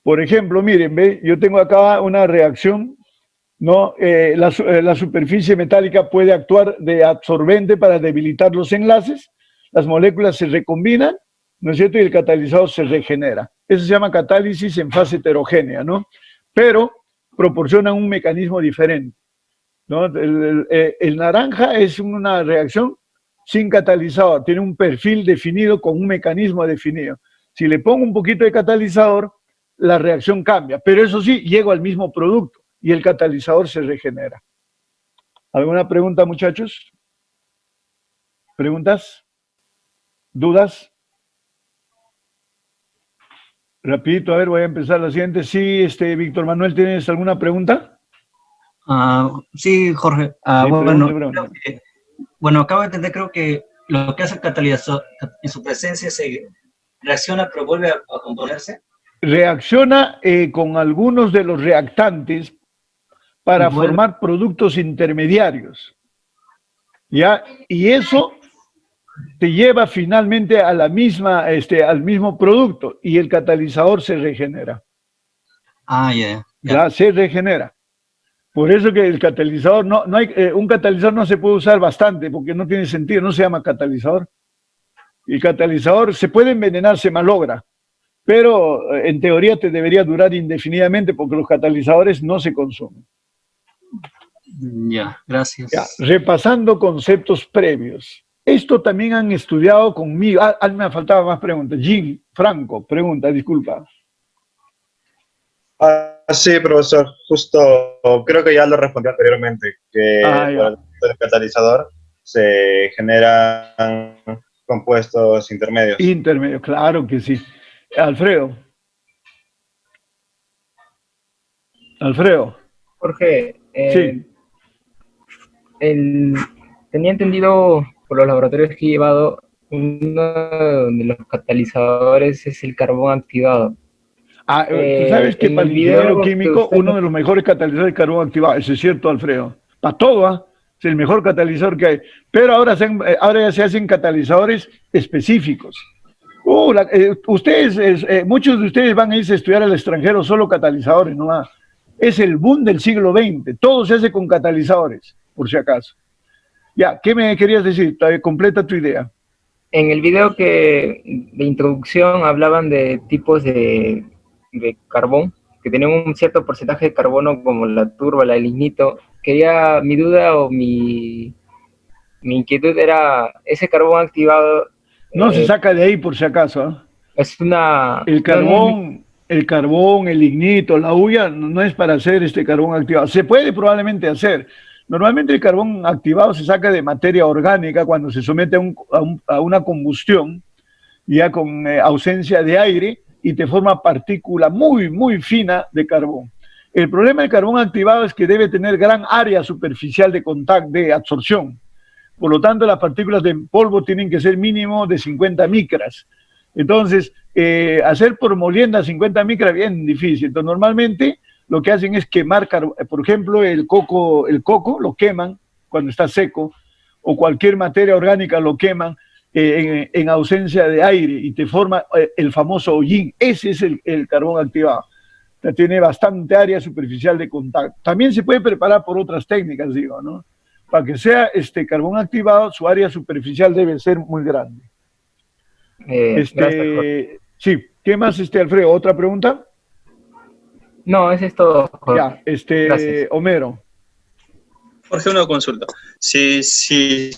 Por ejemplo, miren, ve, yo tengo acá una reacción, ¿no? La superficie metálica puede actuar de absorbente para debilitar los enlaces, las moléculas se recombinan, ¿no es cierto? Y el catalizador se regenera. Eso se llama catálisis en fase heterogénea, ¿no? Pero proporciona un mecanismo diferente, ¿no? El naranja es una reacción sin catalizador, tiene un perfil definido con un mecanismo definido. Si le pongo un poquito de catalizador, la reacción cambia, pero eso sí, llego al mismo producto y el catalizador se regenera. ¿Alguna pregunta, muchachos? ¿Preguntas? ¿Dudas? Rapidito, a ver, voy a empezar la siguiente. Sí, Víctor Manuel, ¿tienes alguna pregunta? Sí, Jorge. Sí, Bueno, acabo de entender, creo que lo que hace el catalizador en su presencia se reacciona pero vuelve a componerse. Reacciona con algunos de los reactantes para formar productos intermediarios, ¿ya? Y eso te lleva finalmente a la misma, al mismo producto y el catalizador se regenera. Ya se regenera. Por eso que el catalizador, un catalizador no se puede usar bastante porque no tiene sentido, no se llama catalizador. El catalizador se puede envenenar, se malogra, pero en teoría te debería durar indefinidamente porque los catalizadores no se consumen. Ya, gracias. Ya, repasando conceptos previos. Esto también han estudiado conmigo. Me faltaba más preguntas. Jim Franco, pregunta, disculpa. Sí, profesor, justo creo que ya lo respondí anteriormente, que por el catalizador se generan compuestos intermedios. Intermedios, claro que sí. Alfredo. Jorge, sí. Tenía entendido por los laboratorios que he llevado, uno de los catalizadores es el carbón activado. Tú sabes que para el ingeniero químico, uno de los mejores catalizadores es carbón activado. Eso es cierto, Alfredo. Para todo, es el mejor catalizador que hay. Pero ahora ya se hacen catalizadores específicos. Muchos de ustedes van a irse a estudiar al extranjero solo catalizadores, ¿no? Es el boom del siglo XX. Todo se hace con catalizadores, por si acaso. Ya, ¿qué me querías decir? Completa tu idea. En el video de introducción hablaban de tipos de carbón, que tenían un cierto porcentaje de carbono, como la turba, el lignito. Mi duda o mi inquietud era, ese carbón activado... No se saca de ahí por si acaso. Es una... El carbón, el lignito, la hulla, no es para hacer este carbón activado. Se puede probablemente hacer. Normalmente el carbón activado se saca de materia orgánica cuando se somete a una combustión, ya con ausencia de aire, y te forma partícula muy, muy fina de carbón. El problema del carbón activado es que debe tener gran área superficial de contacto, de absorción. Por lo tanto, las partículas de polvo tienen que ser mínimo de 50 micras. Entonces, hacer por molienda 50 micras es bien difícil. Entonces, normalmente lo que hacen es quemar, por ejemplo, el coco lo queman cuando está seco, o cualquier materia orgánica lo queman en ausencia de aire y te forma el famoso hollín. Ese es el carbón activado. O sea, tiene bastante área superficial de contacto. También se puede preparar por otras técnicas, digo, ¿no? Para que sea carbón activado, su área superficial debe ser muy grande. Gracias, sí, ¿qué más, Alfredo? ¿Otra pregunta? No, eso es todo, Jorge. Ya, Gracias. Homero. Jorge, una consulta. Si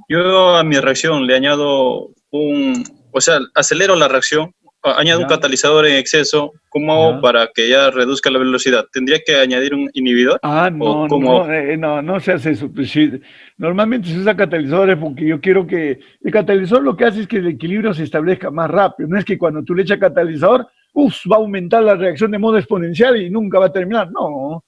yo a mi reacción le añado o sea, acelero la reacción, añado un catalizador en exceso, ¿cómo hago para que ya reduzca la velocidad? ¿Tendría que añadir un inhibidor? No se hace eso. Pues sí, normalmente se usa catalizadores porque yo quiero que... El catalizador lo que hace es que el equilibrio se establezca más rápido. No es que cuando tú le echas catalizador, va a aumentar la reacción de modo exponencial y nunca va a terminar. No.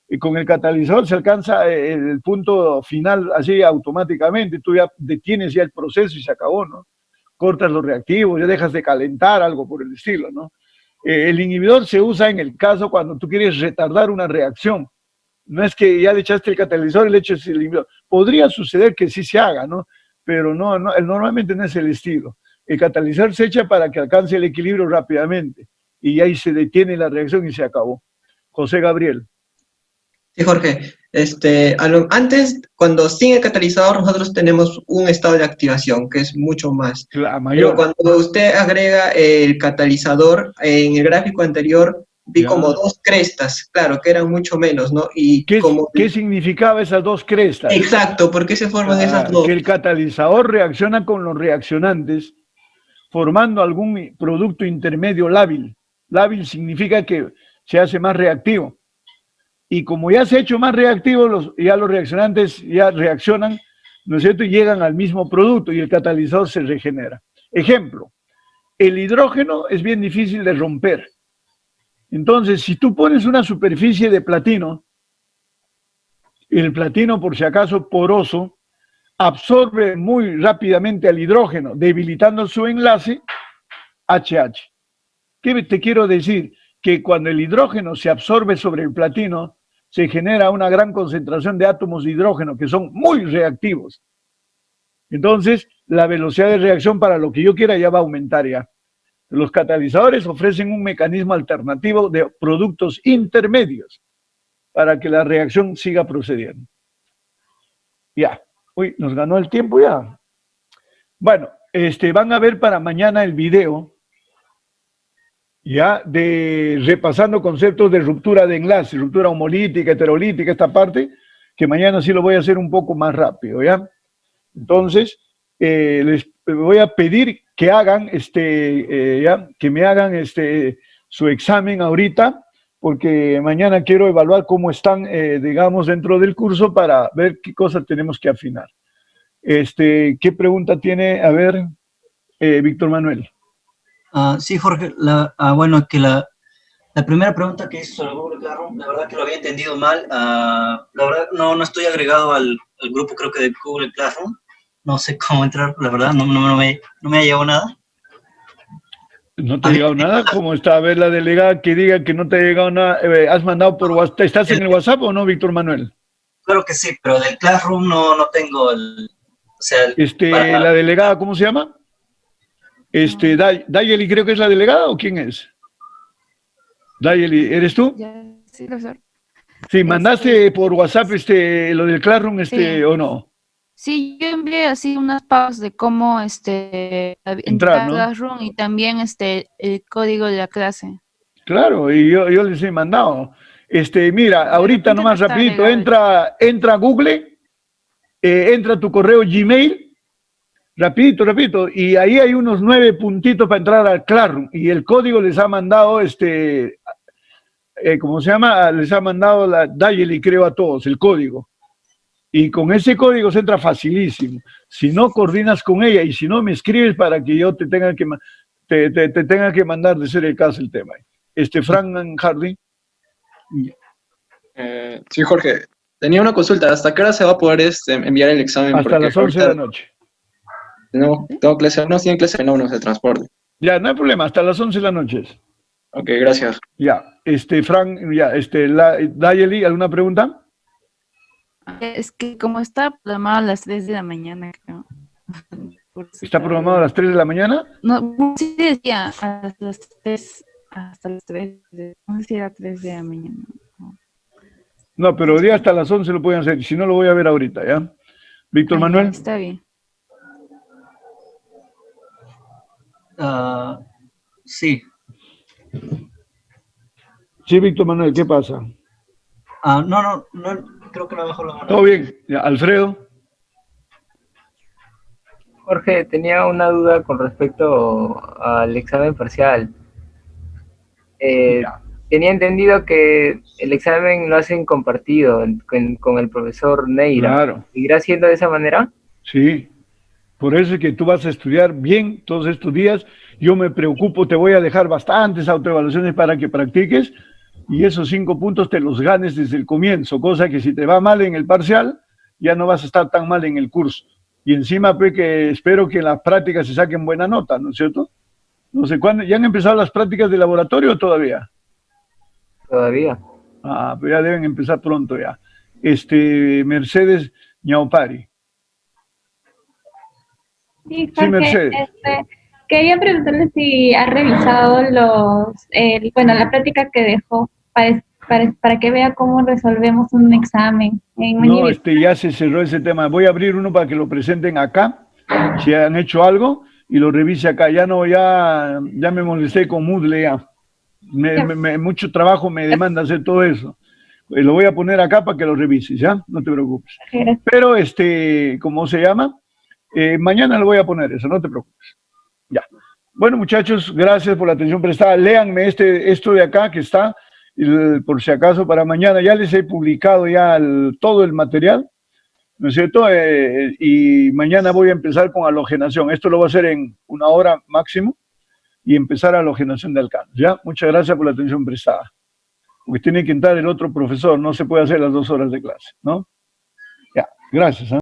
Y con el catalizador se alcanza el punto final así automáticamente. Tú ya detienes ya el proceso y se acabó, ¿no? Cortas los reactivos, ya dejas de calentar, algo por el estilo, ¿no? El inhibidor se usa en el caso cuando tú quieres retardar una reacción. No es que ya le echaste el catalizador y le eches el inhibidor. Podría suceder que sí se haga, ¿no? Pero normalmente no es el estilo. El catalizador se echa para que alcance el equilibrio rápidamente y ahí se detiene la reacción y se acabó. José Gabriel. Sí, Jorge. Antes, cuando sin el catalizador, nosotros tenemos un estado de activación que es mucho más. Mayor. Pero cuando usted agrega el catalizador, en el gráfico anterior vi como dos crestas, claro, que eran mucho menos, ¿no? Y ¿Qué significaba esas dos crestas? Exacto, ¿por qué se forman esas dos? Que el catalizador reacciona con los reaccionantes formando algún producto intermedio lábil. Lábil significa que se hace más reactivo. Y como ya se ha hecho más reactivo, ya los reaccionantes ya reaccionan, ¿no es cierto? Y llegan al mismo producto y el catalizador se regenera. Ejemplo, el hidrógeno es bien difícil de romper. Entonces, si tú pones una superficie de platino, el platino, por si acaso poroso, absorbe muy rápidamente al hidrógeno, debilitando su enlace HH. ¿Qué te quiero decir? Que cuando el hidrógeno se absorbe sobre el platino, se genera una gran concentración de átomos de hidrógeno que son muy reactivos. Entonces, la velocidad de reacción para lo que yo quiera ya va a aumentar ya. Los catalizadores ofrecen un mecanismo alternativo de productos intermedios para que la reacción siga procediendo. Ya. Uy, nos ganó el tiempo ya. Bueno, van a ver para mañana el video ya de repasando conceptos de ruptura de enlace, ruptura homolítica, heterolítica, esta parte, que mañana sí lo voy a hacer un poco más rápido, ¿ya? Entonces, les voy a pedir que hagan, que me hagan su examen ahorita, porque mañana quiero evaluar cómo están, digamos, dentro del curso para ver qué cosas tenemos que afinar. ¿Qué pregunta tiene? A ver, Víctor Manuel. Sí, Jorge, bueno, que la primera pregunta que hizo sobre Google Classroom, la verdad que lo había entendido mal. La verdad, no estoy agregado al grupo, creo que de Google Classroom. No sé cómo entrar, la verdad, no me ha llegado nada. ¿No te ha llegado nada? ¿Cómo está? A ver, la delegada que diga que no te ha llegado nada. ¿Has mandado por WhatsApp? ¿Estás en el WhatsApp o no, Víctor Manuel? Claro que sí, pero del Classroom no tengo el... O sea, la delegada, ¿cómo se llama? Dayeli, creo que es la delegada, ¿o quién es? Dayeli, ¿eres tú? Sí, profesor. Sí, ¿mandaste por WhatsApp lo del Classroom sí. o no? Sí, yo envié así unas pautas de cómo entrar a Classroom y también el código de la clase. Claro, y yo les he mandado. Mira, ahorita nomás rapidito, entra a Google, entra a tu correo Gmail, rapidito, y ahí hay unos 9 puntitos para entrar al Classroom, y el código les ha mandado, ¿cómo se llama? Les ha mandado la Dayeli, creo, a todos, el código. Y con ese código se entra facilísimo. Si no, coordinas con ella, y si no, me escribes para que yo te tenga que mandar de ser el caso el tema. Frank Hardy. Sí, Jorge, tenía una consulta. ¿Hasta qué hora se va a poder enviar el examen? Hasta las 11 de la noche. Tengo clase, no tienen clase de de transporte. Ya, no hay problema, hasta las 11 de la noche. Ok, gracias. Ya, Frank, ya, Dayeli, ¿alguna pregunta? Es que como está programado a las 3 de la mañana, creo. ¿Está programado a las 3 de la mañana? No, sí decía hasta las 3, no sé si era 3 de la mañana. No, pero hoy día hasta las 11 lo pueden hacer, si no lo voy a ver ahorita, ¿ya? Víctor Manuel. Está bien. Sí. Sí, Víctor Manuel, ¿qué pasa? No, creo que no bajó la mano. Todo bien. Ya, Alfredo. Jorge, tenía una duda con respecto al examen parcial. Tenía entendido que el examen lo hacen compartido con el profesor Neira. Claro. ¿Seguirá siendo de esa manera? Sí. Por eso es que tú vas a estudiar bien todos estos días. Yo me preocupo, te voy a dejar bastantes autoevaluaciones para que practiques y esos 5 puntos te los ganes desde el comienzo, cosa que si te va mal en el parcial, ya no vas a estar tan mal en el curso. Y encima, pues, que espero que en las prácticas se saquen buena nota, ¿no es cierto? No sé cuándo, ¿ya han empezado las prácticas de laboratorio o todavía? Todavía. Pues ya deben empezar pronto ya. Mercedes Ñaupari. Sí, Jorge, Mercedes. Quería preguntarle si ha revisado la práctica que dejó para que vea cómo resolvemos un examen. No, ya se cerró ese tema. Voy a abrir uno para que lo presenten acá, si han hecho algo, y lo revise acá. Ya me molesté con Moodle ya. Mucho trabajo me demanda hacer todo eso. Lo voy a poner acá para que lo revises, ¿ya? No te preocupes. Pero, ¿cómo se llama? Mañana le voy a poner eso, no te preocupes. Ya. Bueno, muchachos, gracias por la atención prestada. Léanme esto de acá que está, por si acaso para mañana. Ya les he publicado ya todo el material, ¿no es cierto? Y mañana voy a empezar con halogenación. Esto lo voy a hacer en 1 hora máximo y empezar halogenación de alcanos, ¿ya? Muchas gracias por la atención prestada. Porque tiene que entrar el otro profesor, no se puede hacer las 2 horas de clase, ¿no? Ya, gracias.